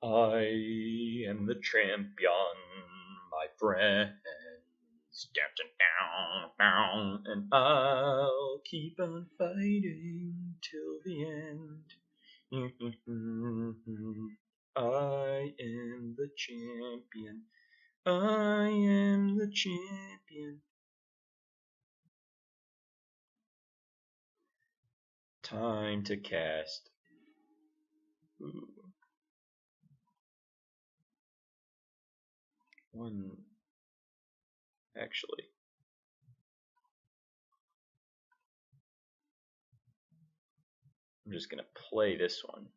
I am the champion, my friends. Down, and I'll keep on fighting till the end. I am the champion. I am the champion. Time to cast. Ooh. One. Actually. I'm just going to play this one.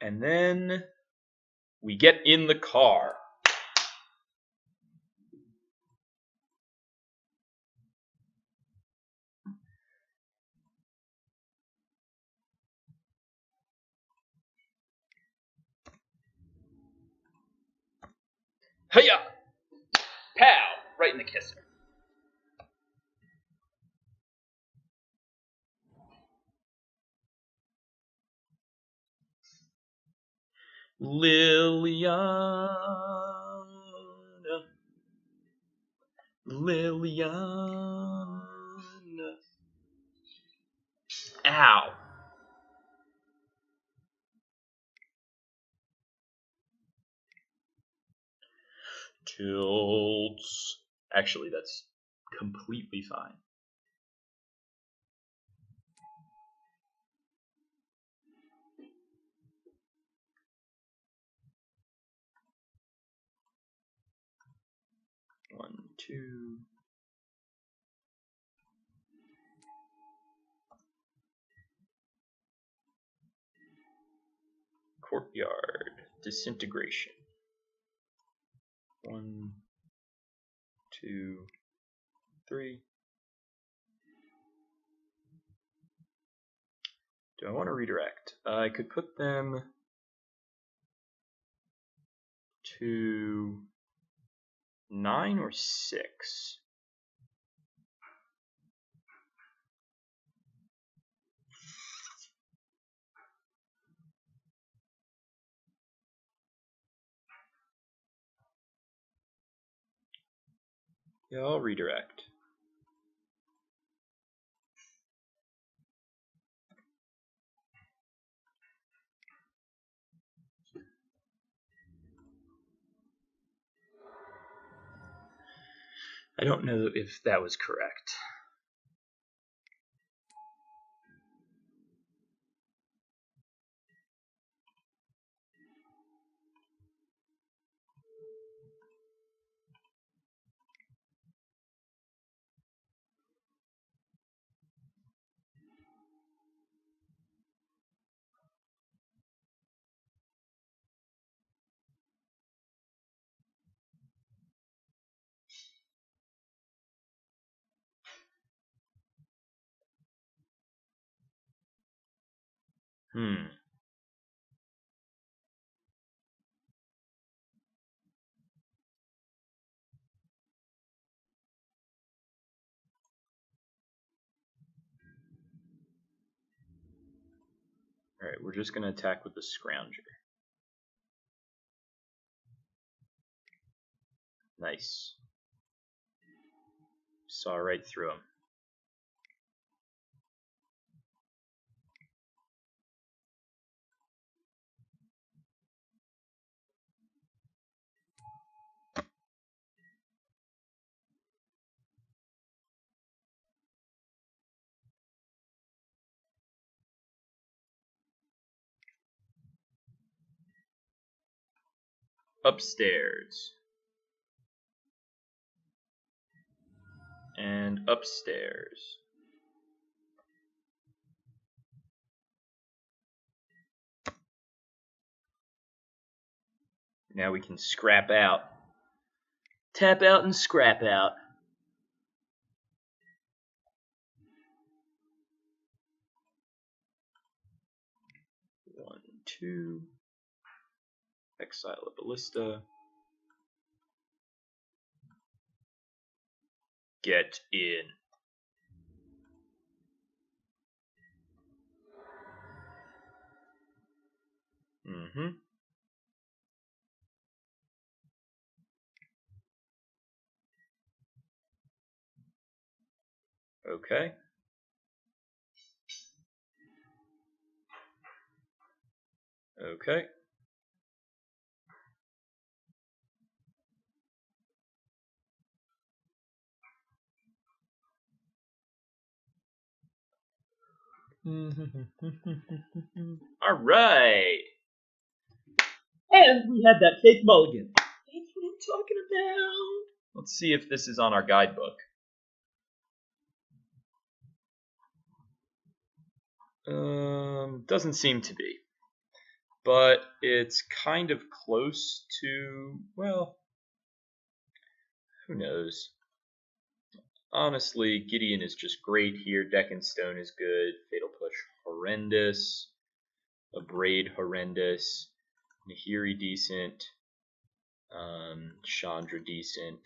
And then we get in the car. Hiya! Pow! Right in the kisser. Liliana. Ow. Tilts. Actually, that's completely fine. One, two. Courtyard. Disintegration. 1, 2, 3. Do I want to redirect? I could put them to 9 or 6. Yeah, I'll redirect. I don't know if that was correct. Alright, we're just going to attack with the Scrounger. Nice. Saw right through him. Upstairs. And upstairs. Now we can scrap out. Tap out and scrap out. One, two. Exile a Ballista. Get in. Okay. Okay. All right. And we had that fake mulligan. That's what I'm talking about. Let's see if this is on our guidebook. Doesn't seem to be. but it's kind of close to, well, who knows. Honestly, Gideon is just great here. Deck and Stone is good. Fatal Push, horrendous. Abrade, horrendous. Nahiri, decent. Chandra, decent.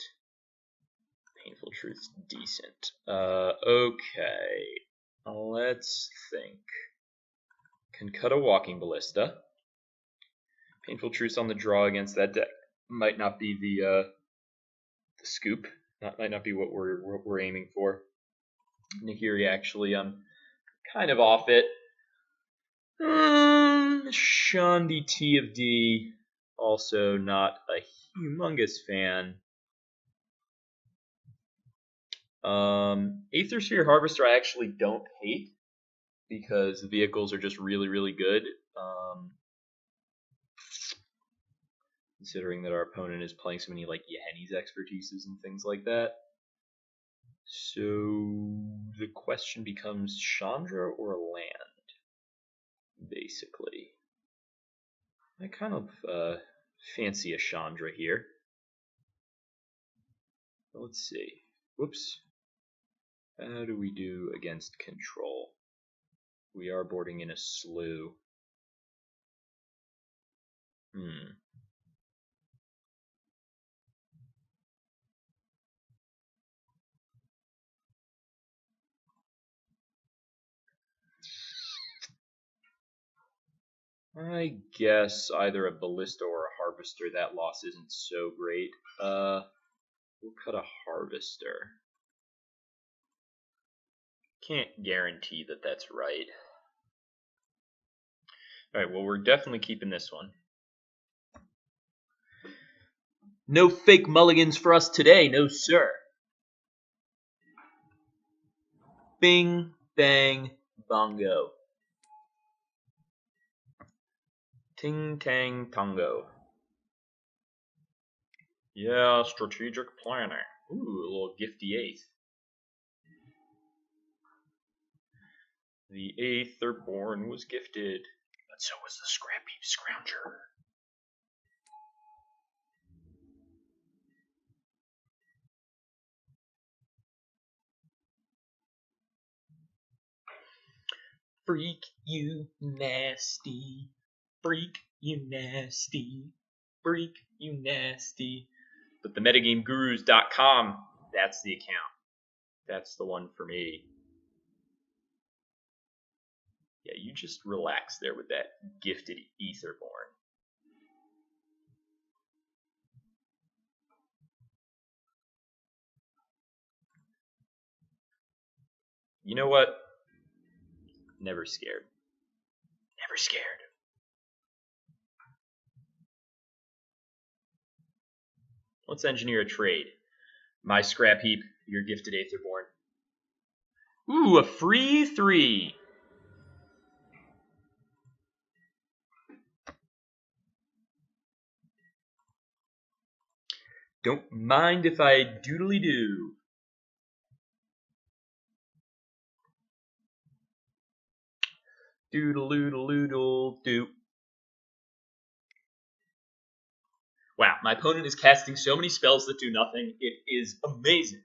Painful Truths, decent. Okay. Let's think. Can cut a Walking Ballista. Painful Truths on the draw against that deck might not be the scoop. That might not be what we're aiming for. Nahiri, actually, I'm kind of off it. Shandi T of D, also not a humongous fan. Aethersphere Harvester I actually don't hate because the vehicles are just really, really good. Considering that our opponent is playing so many like Yeheni's expertises and things like that. So the question becomes Chandra or land, basically. I kind of fancy a Chandra here. Let's see. Whoops. How do we do against control? We are boarding in a slew. I guess either a Ballista or a Harvester. That loss isn't so great. We'll cut a Harvester. Can't guarantee that that's right. Alright, well, we're definitely keeping this one. No fake mulligans for us today, no sir. Bing, bang, bongo. Ting, tang, tango. Yeah, strategic planning. Ooh, a little gifty eighth. The Aetherborn was gifted, but so was the Scrapheap Scrounger. Freak, you nasty. Freak, you nasty. Freak, you nasty. But the MetaGameGurus.com, that's the account. That's the one for me. Yeah, you just relax there with that gifted Aetherborn. You know what? Never scared. Never scared. Let's engineer a trade. My Scrapheap, your gifted Aetherborn. Ooh, a free 3. Don't mind if I doodly do. Doodle-oodle-oodle do. Wow, my opponent is casting so many spells that do nothing. It is amazing.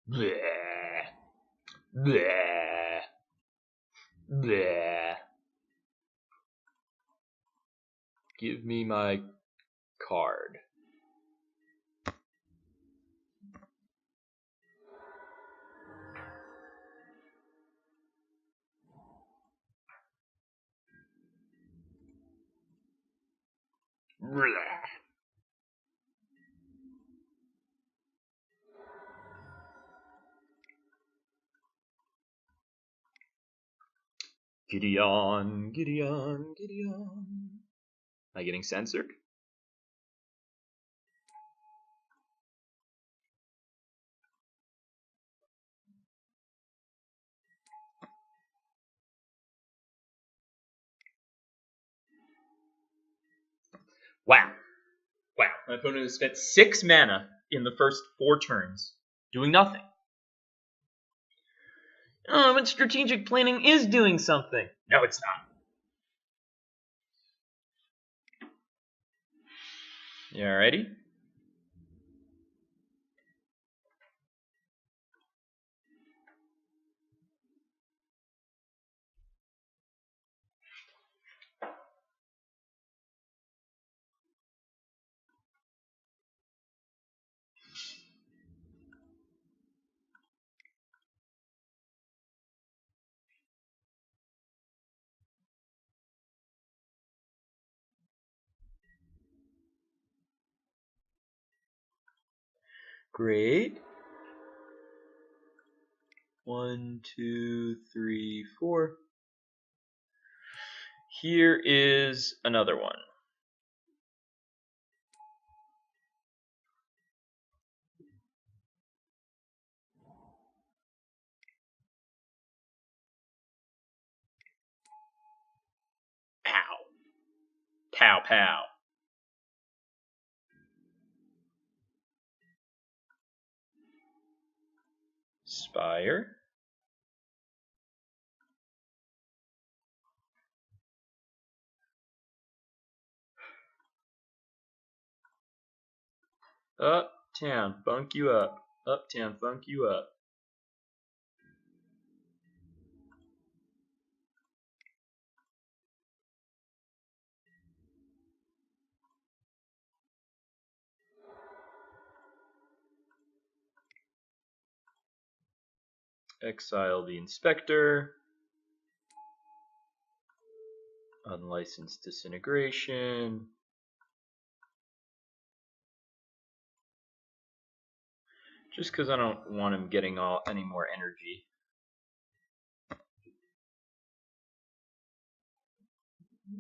Bleh. Bleh. Bleh. Give me my card. Bleh. Gideon, Gideon, Gideon. Am I getting censored? Wow. Wow. My opponent has spent 6 mana in the first 4 turns, doing nothing. Oh, but strategic planning is doing something. No, it's not. You alrighty? Great. 1, 2, 3, 4. Here is another one. Pow. Pow, pow. Spire. Uptown, funk you up. Uptown, funk you up. Exile the Inspector. Unlicensed Disintegration. Just because I don't want him getting any more energy.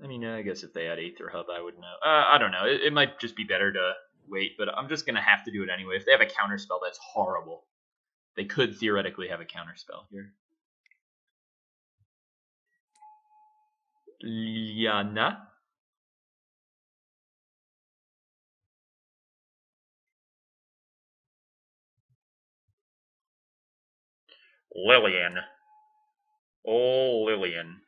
I mean, I guess if they had Aether Hub, I would know. I don't know. It might just be better to wait, but I'm just going to have to do it anyway. If they have a counterspell, that's horrible. They could theoretically have a counterspell here. Liana. Lillian. Oh, Lillian.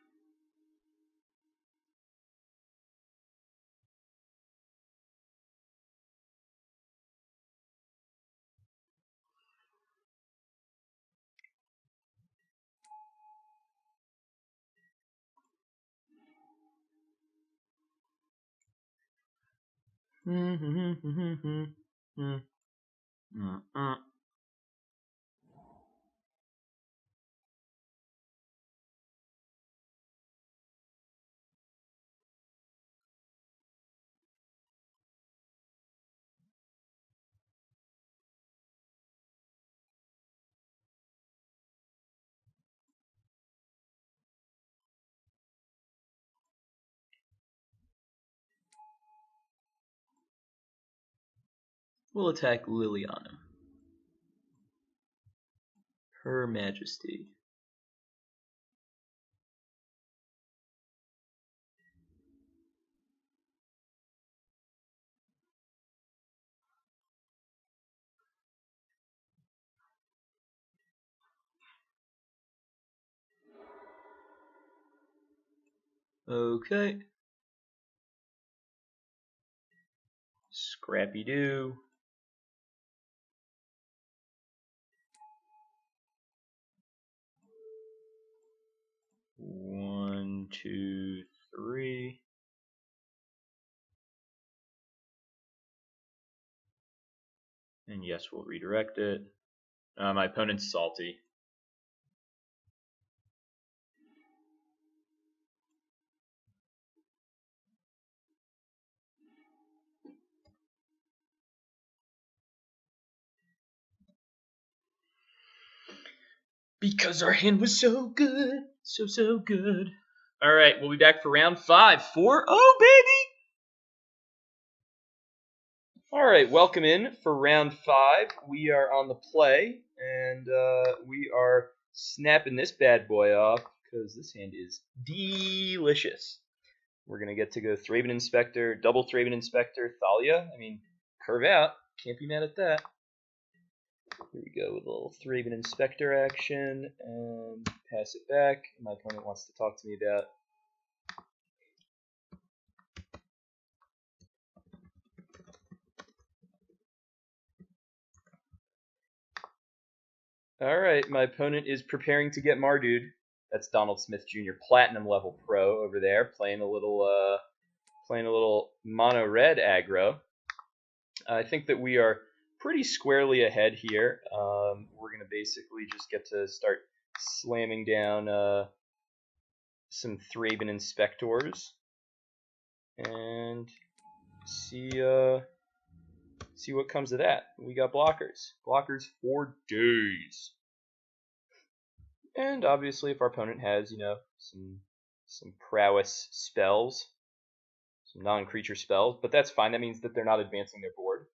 We'll attack Liliana. Her Majesty. Okay. Scrappy Doo. One, two, three. And yes, we'll redirect it. My opponent's salty. Because our hand was so good. So good. Alright, we'll be back for round 5. 4-0, baby! Alright, welcome in for round 5. We are on the play, and we are snapping this bad boy off, because this hand is delicious. We're going to get to go Thraben Inspector, double Thraben Inspector, Thalia. I mean, curve out. Can't be mad at that. Here we go with a little Thraben Inspector action, and pass it back. My opponent wants to talk to me about. Alright, my opponent is preparing to get Mardu. That's Donald Smith Jr., Platinum level pro over there, playing a little mono red aggro. I think that we are pretty squarely ahead here. We're going to basically just get to start slamming down some Thraben Inspectors and see what comes of that. We got blockers. Blockers for days. And obviously if our opponent has, some prowess spells, some non-creature spells, but that's fine. That means that they're not advancing their board.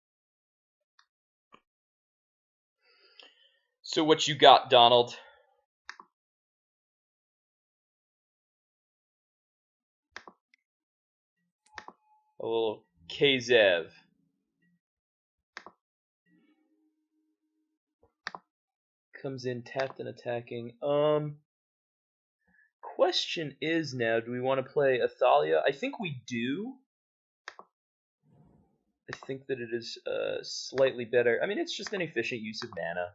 So what you got, Donald? A little Kzev. Comes in tapped and attacking. Question is now, do we want to play a Thalia? I think we do. I think that it is slightly better. I mean, it's just an efficient use of mana.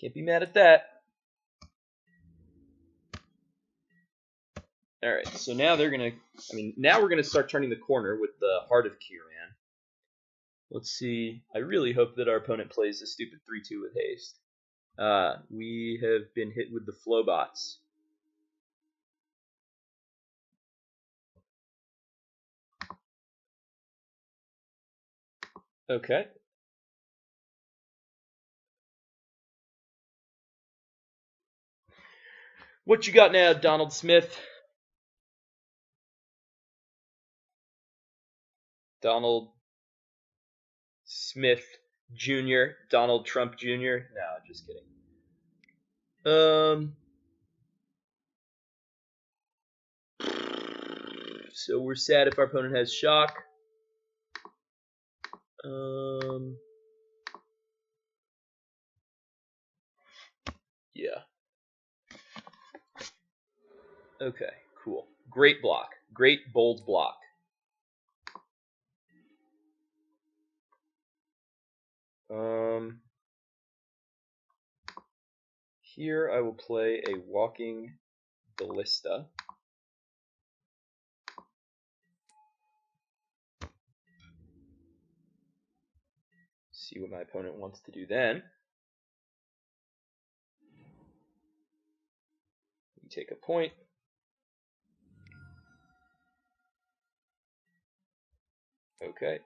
Can't be mad at that. Alright, so now now we're gonna start turning the corner with the Heart of Kiran. Let's see. I really hope that our opponent plays a stupid 3-2 with haste. We have been hit with the Flowbots. Okay. What you got now, Donald Smith? Donald Smith Jr., Donald Trump Jr. No, just kidding. So we're sad if our opponent has shock. Yeah. Okay, cool. Great block. Great bold block. Here I will play a Walking Ballista. See what my opponent wants to do then. We take a point. Okay.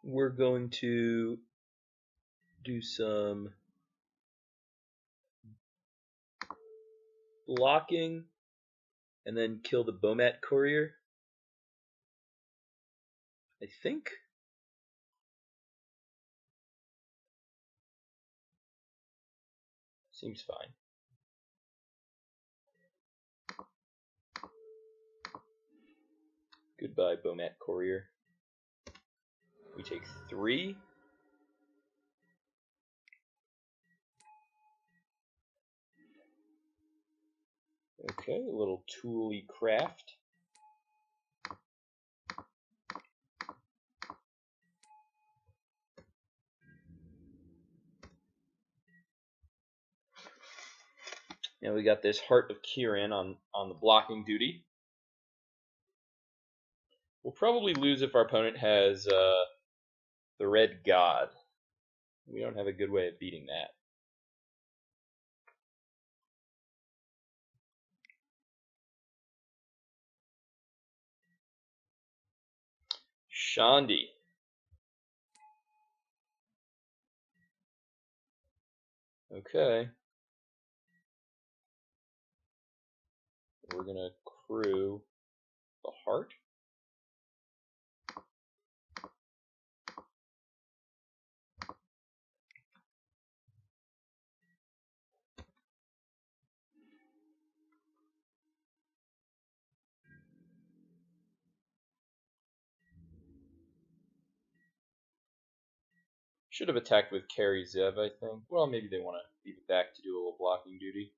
We're going to do some blocking and then kill the Bomat Courier. I think. Seems fine. Goodbye, Bomat Courier. We take 3. Okay, a little tooly craft. Now we got this Heart of Kiran on the blocking duty. We'll probably lose if our opponent has the Red God. We don't have a good way of beating that. Shandi. Okay. We're going to crew the Heart. Should have attacked with Carry Zev, I think. Well, maybe they want to leave it back to do a little blocking duty.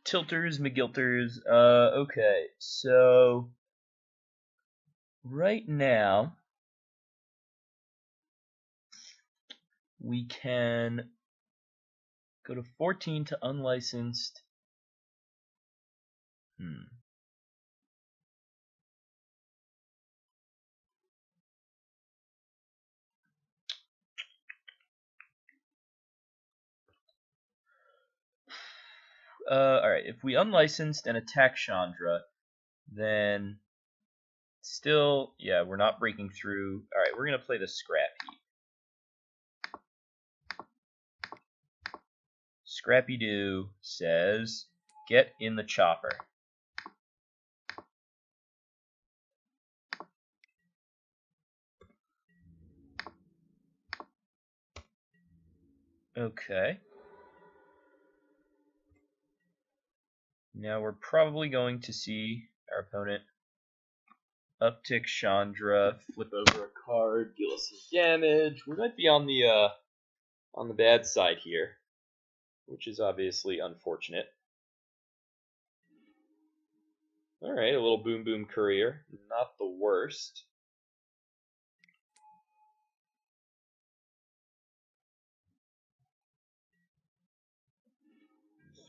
Tilters, McGilters. Okay, so right now we can go to 14 to unlicensed. Alright, if we unlicensed and attack Chandra, then still, yeah, we're not breaking through. Alright, we're going to play the Scrapheap. Scrappy Doo says, get in the chopper. Okay. Now we're probably going to see our opponent uptick Chandra, flip over a card, deal us some damage. We might be on the bad side here, which is obviously unfortunate. Alright, a little Boom Boom Courier. Not the worst.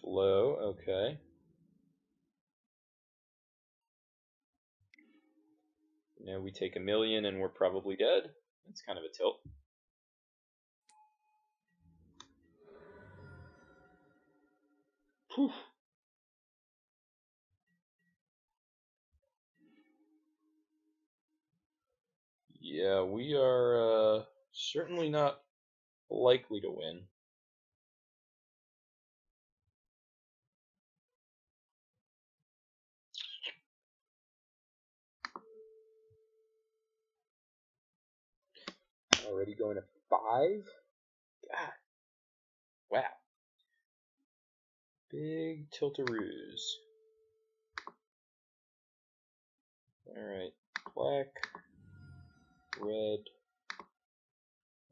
Flow, okay. Now we take 1,000,000 and we're probably dead. That's kind of a tilt. Whew. Yeah, we are certainly not likely to win. Already going to 5? God. Wow. Big tiltaroos. Alright, black, red,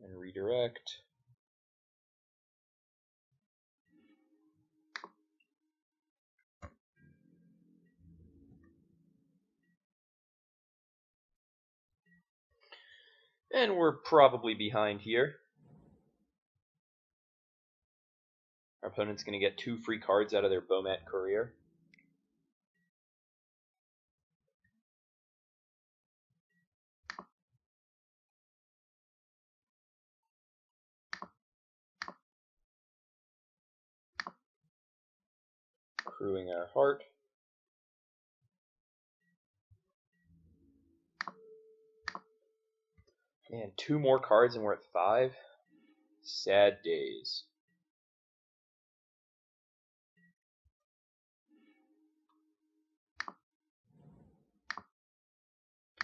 and redirect. And we're probably behind here. Our opponent's going to get 2 free cards out of their Bomat Courier. Crewing our heart. Man, 2 more cards and we're at 5. Sad days.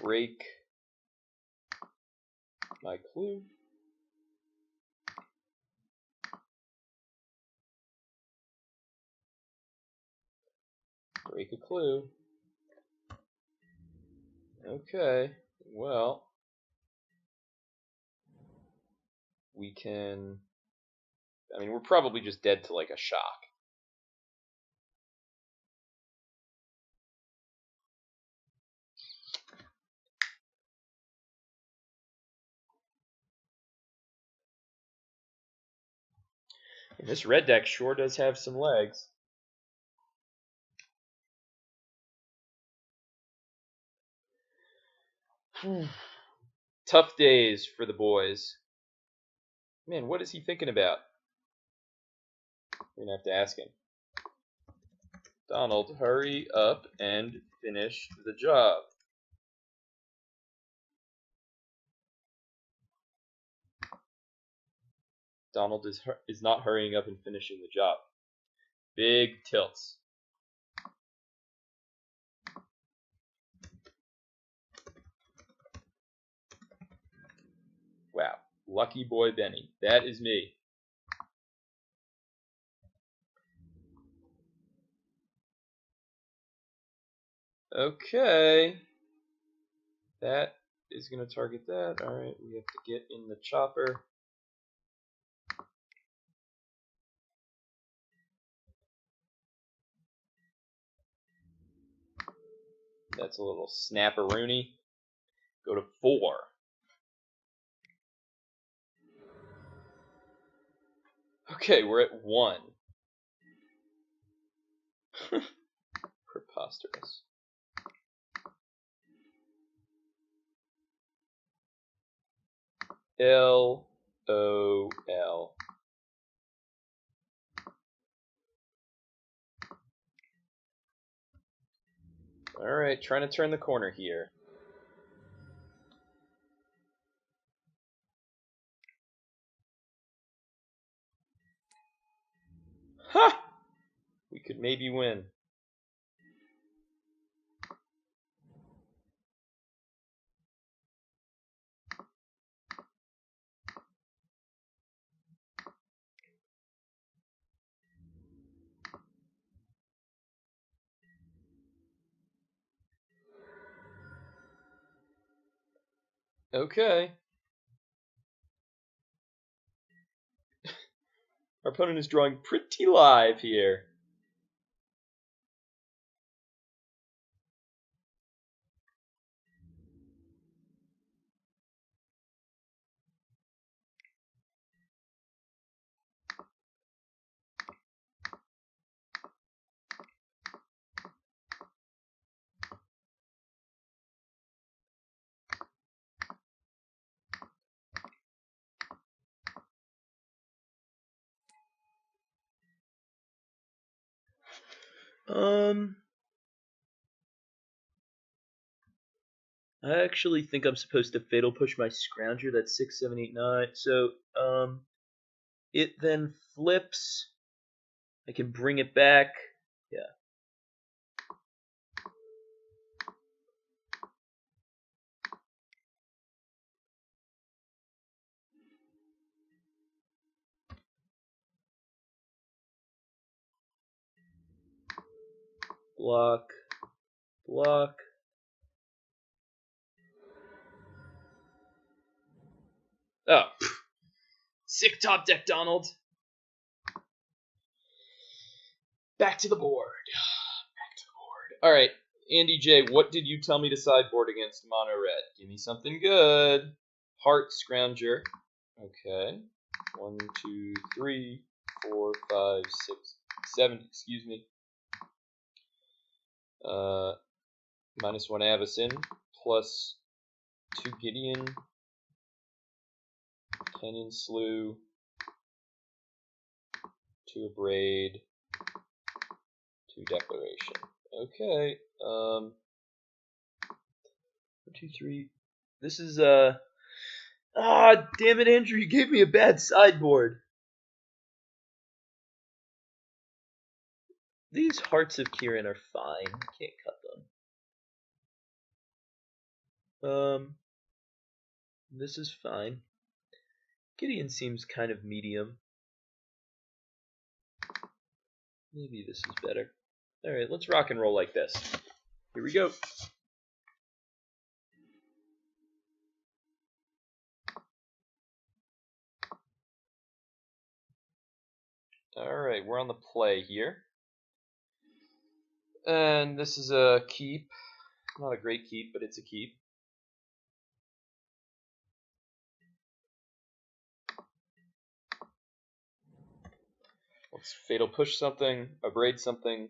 Break my clue. Break a clue. Okay, well, we can, I mean, we're probably just dead to like a shock. And this red deck sure does have some legs. Tough days for the boys. Man, what is he thinking about? We're gonna have to ask him. Donald, hurry up and finish the job. Donald is not hurrying up and finishing the job. Big tilts. Lucky boy Benny. That is me. Okay. That is going to target that. Alright, we have to get in the chopper. That's a little snapperoonie. Go to 4. Okay, we're at 1. Preposterous. LOL. Alright, trying to turn the corner here. Ha! We could maybe win. Okay. Our opponent is drawing pretty live here. I actually think I'm supposed to Fatal Push my Scrounger. That's 6, 7, 8, 9. So, it then flips. I can bring it back. Yeah. Block. Block. Oh. Sick top deck, Donald. Back to the board. Back to the board. Alright, Andy J, what did you tell me to sideboard against mono red? Give me something good. Heart Scrounger. Okay. 1, 2, 3, 4, 5, 6, 7. Excuse me. -1 Avacyn. +2 Gideon. Canyon Slough. 2 Abrade. 2 Declaration. Okay. 1, 2, 3. This is damn it, Andrew, you gave me a bad sideboard. These Hearts of Kiran are fine. Can't cut them. This is fine. Gideon seems kind of medium. Maybe this is better. Alright, let's rock and roll like this. Here we go. Alright, we're on the play here. And this is a keep. Not a great keep, but it's a keep. Let's Fatal Push something, Abrade something,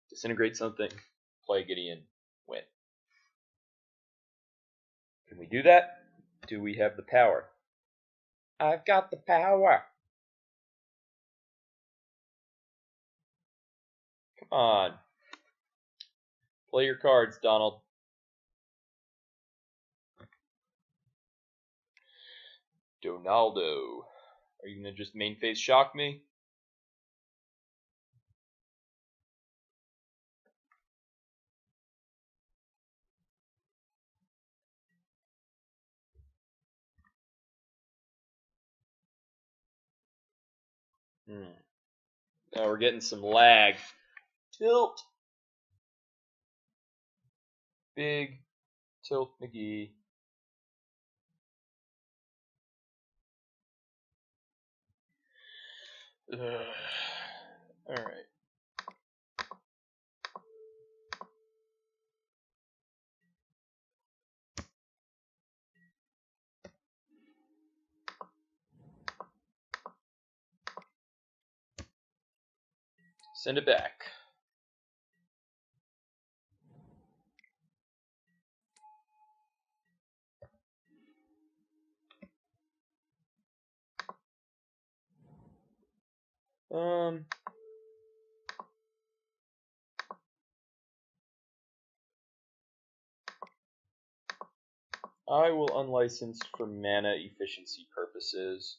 Disintegrate something, play Gideon, win. Can we do that? Do we have the power? I've got the power. Come on. Play your cards, Donald. Donaldo. Are you going to just main phase shock me? Now we're getting some lag. Tilt. Big Tilt McGee. Alright. Send it back. I will unlicense for mana efficiency purposes,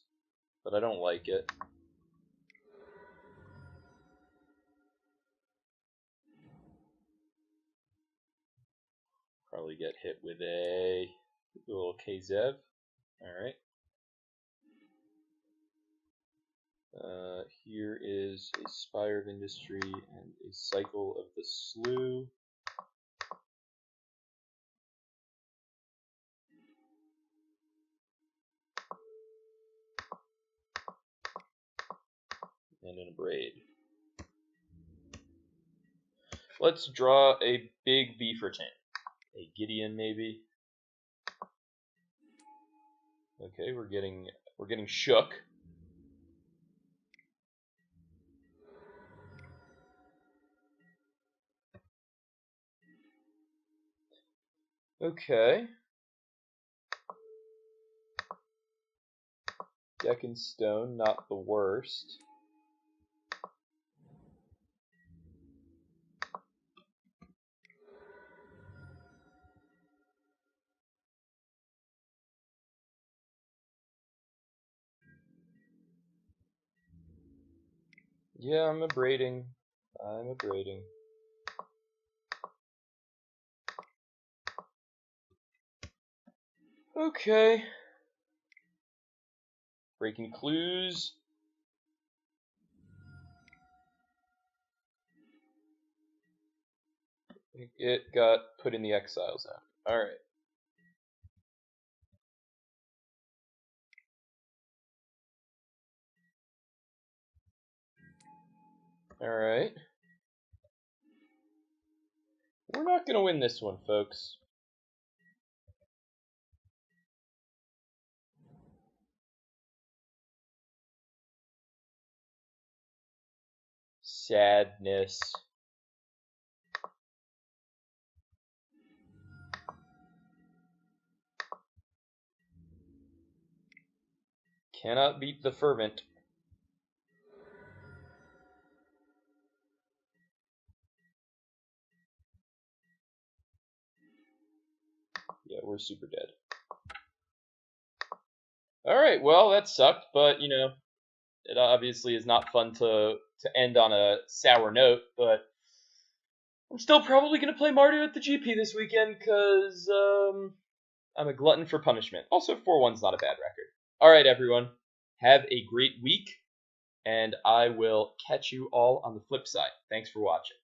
but I don't like it. Probably get hit with a little KZev. Alright. Here is a Spire of Industry and a Cycle of the Slough. And an Abrade. Let's draw a big Beaverton. A Gideon, maybe. Okay, we're getting shook. Okay. Deck and Stone, not the worst. Yeah, I'm abrading. Okay. Breaking Clues. It got put in the exile zone. Alright. Alright. We're not going to win this one, folks. Sadness. Cannot beat the Fervent. Yeah, we're super dead. Alright, well, that sucked, but, you know, it obviously is not fun to end on a sour note, but I'm still probably going to play Mardu at the GP this weekend, because I'm a glutton for punishment. Also, 4-1's not a bad record. Alright, everyone, have a great week, and I will catch you all on the flip side. Thanks for watching.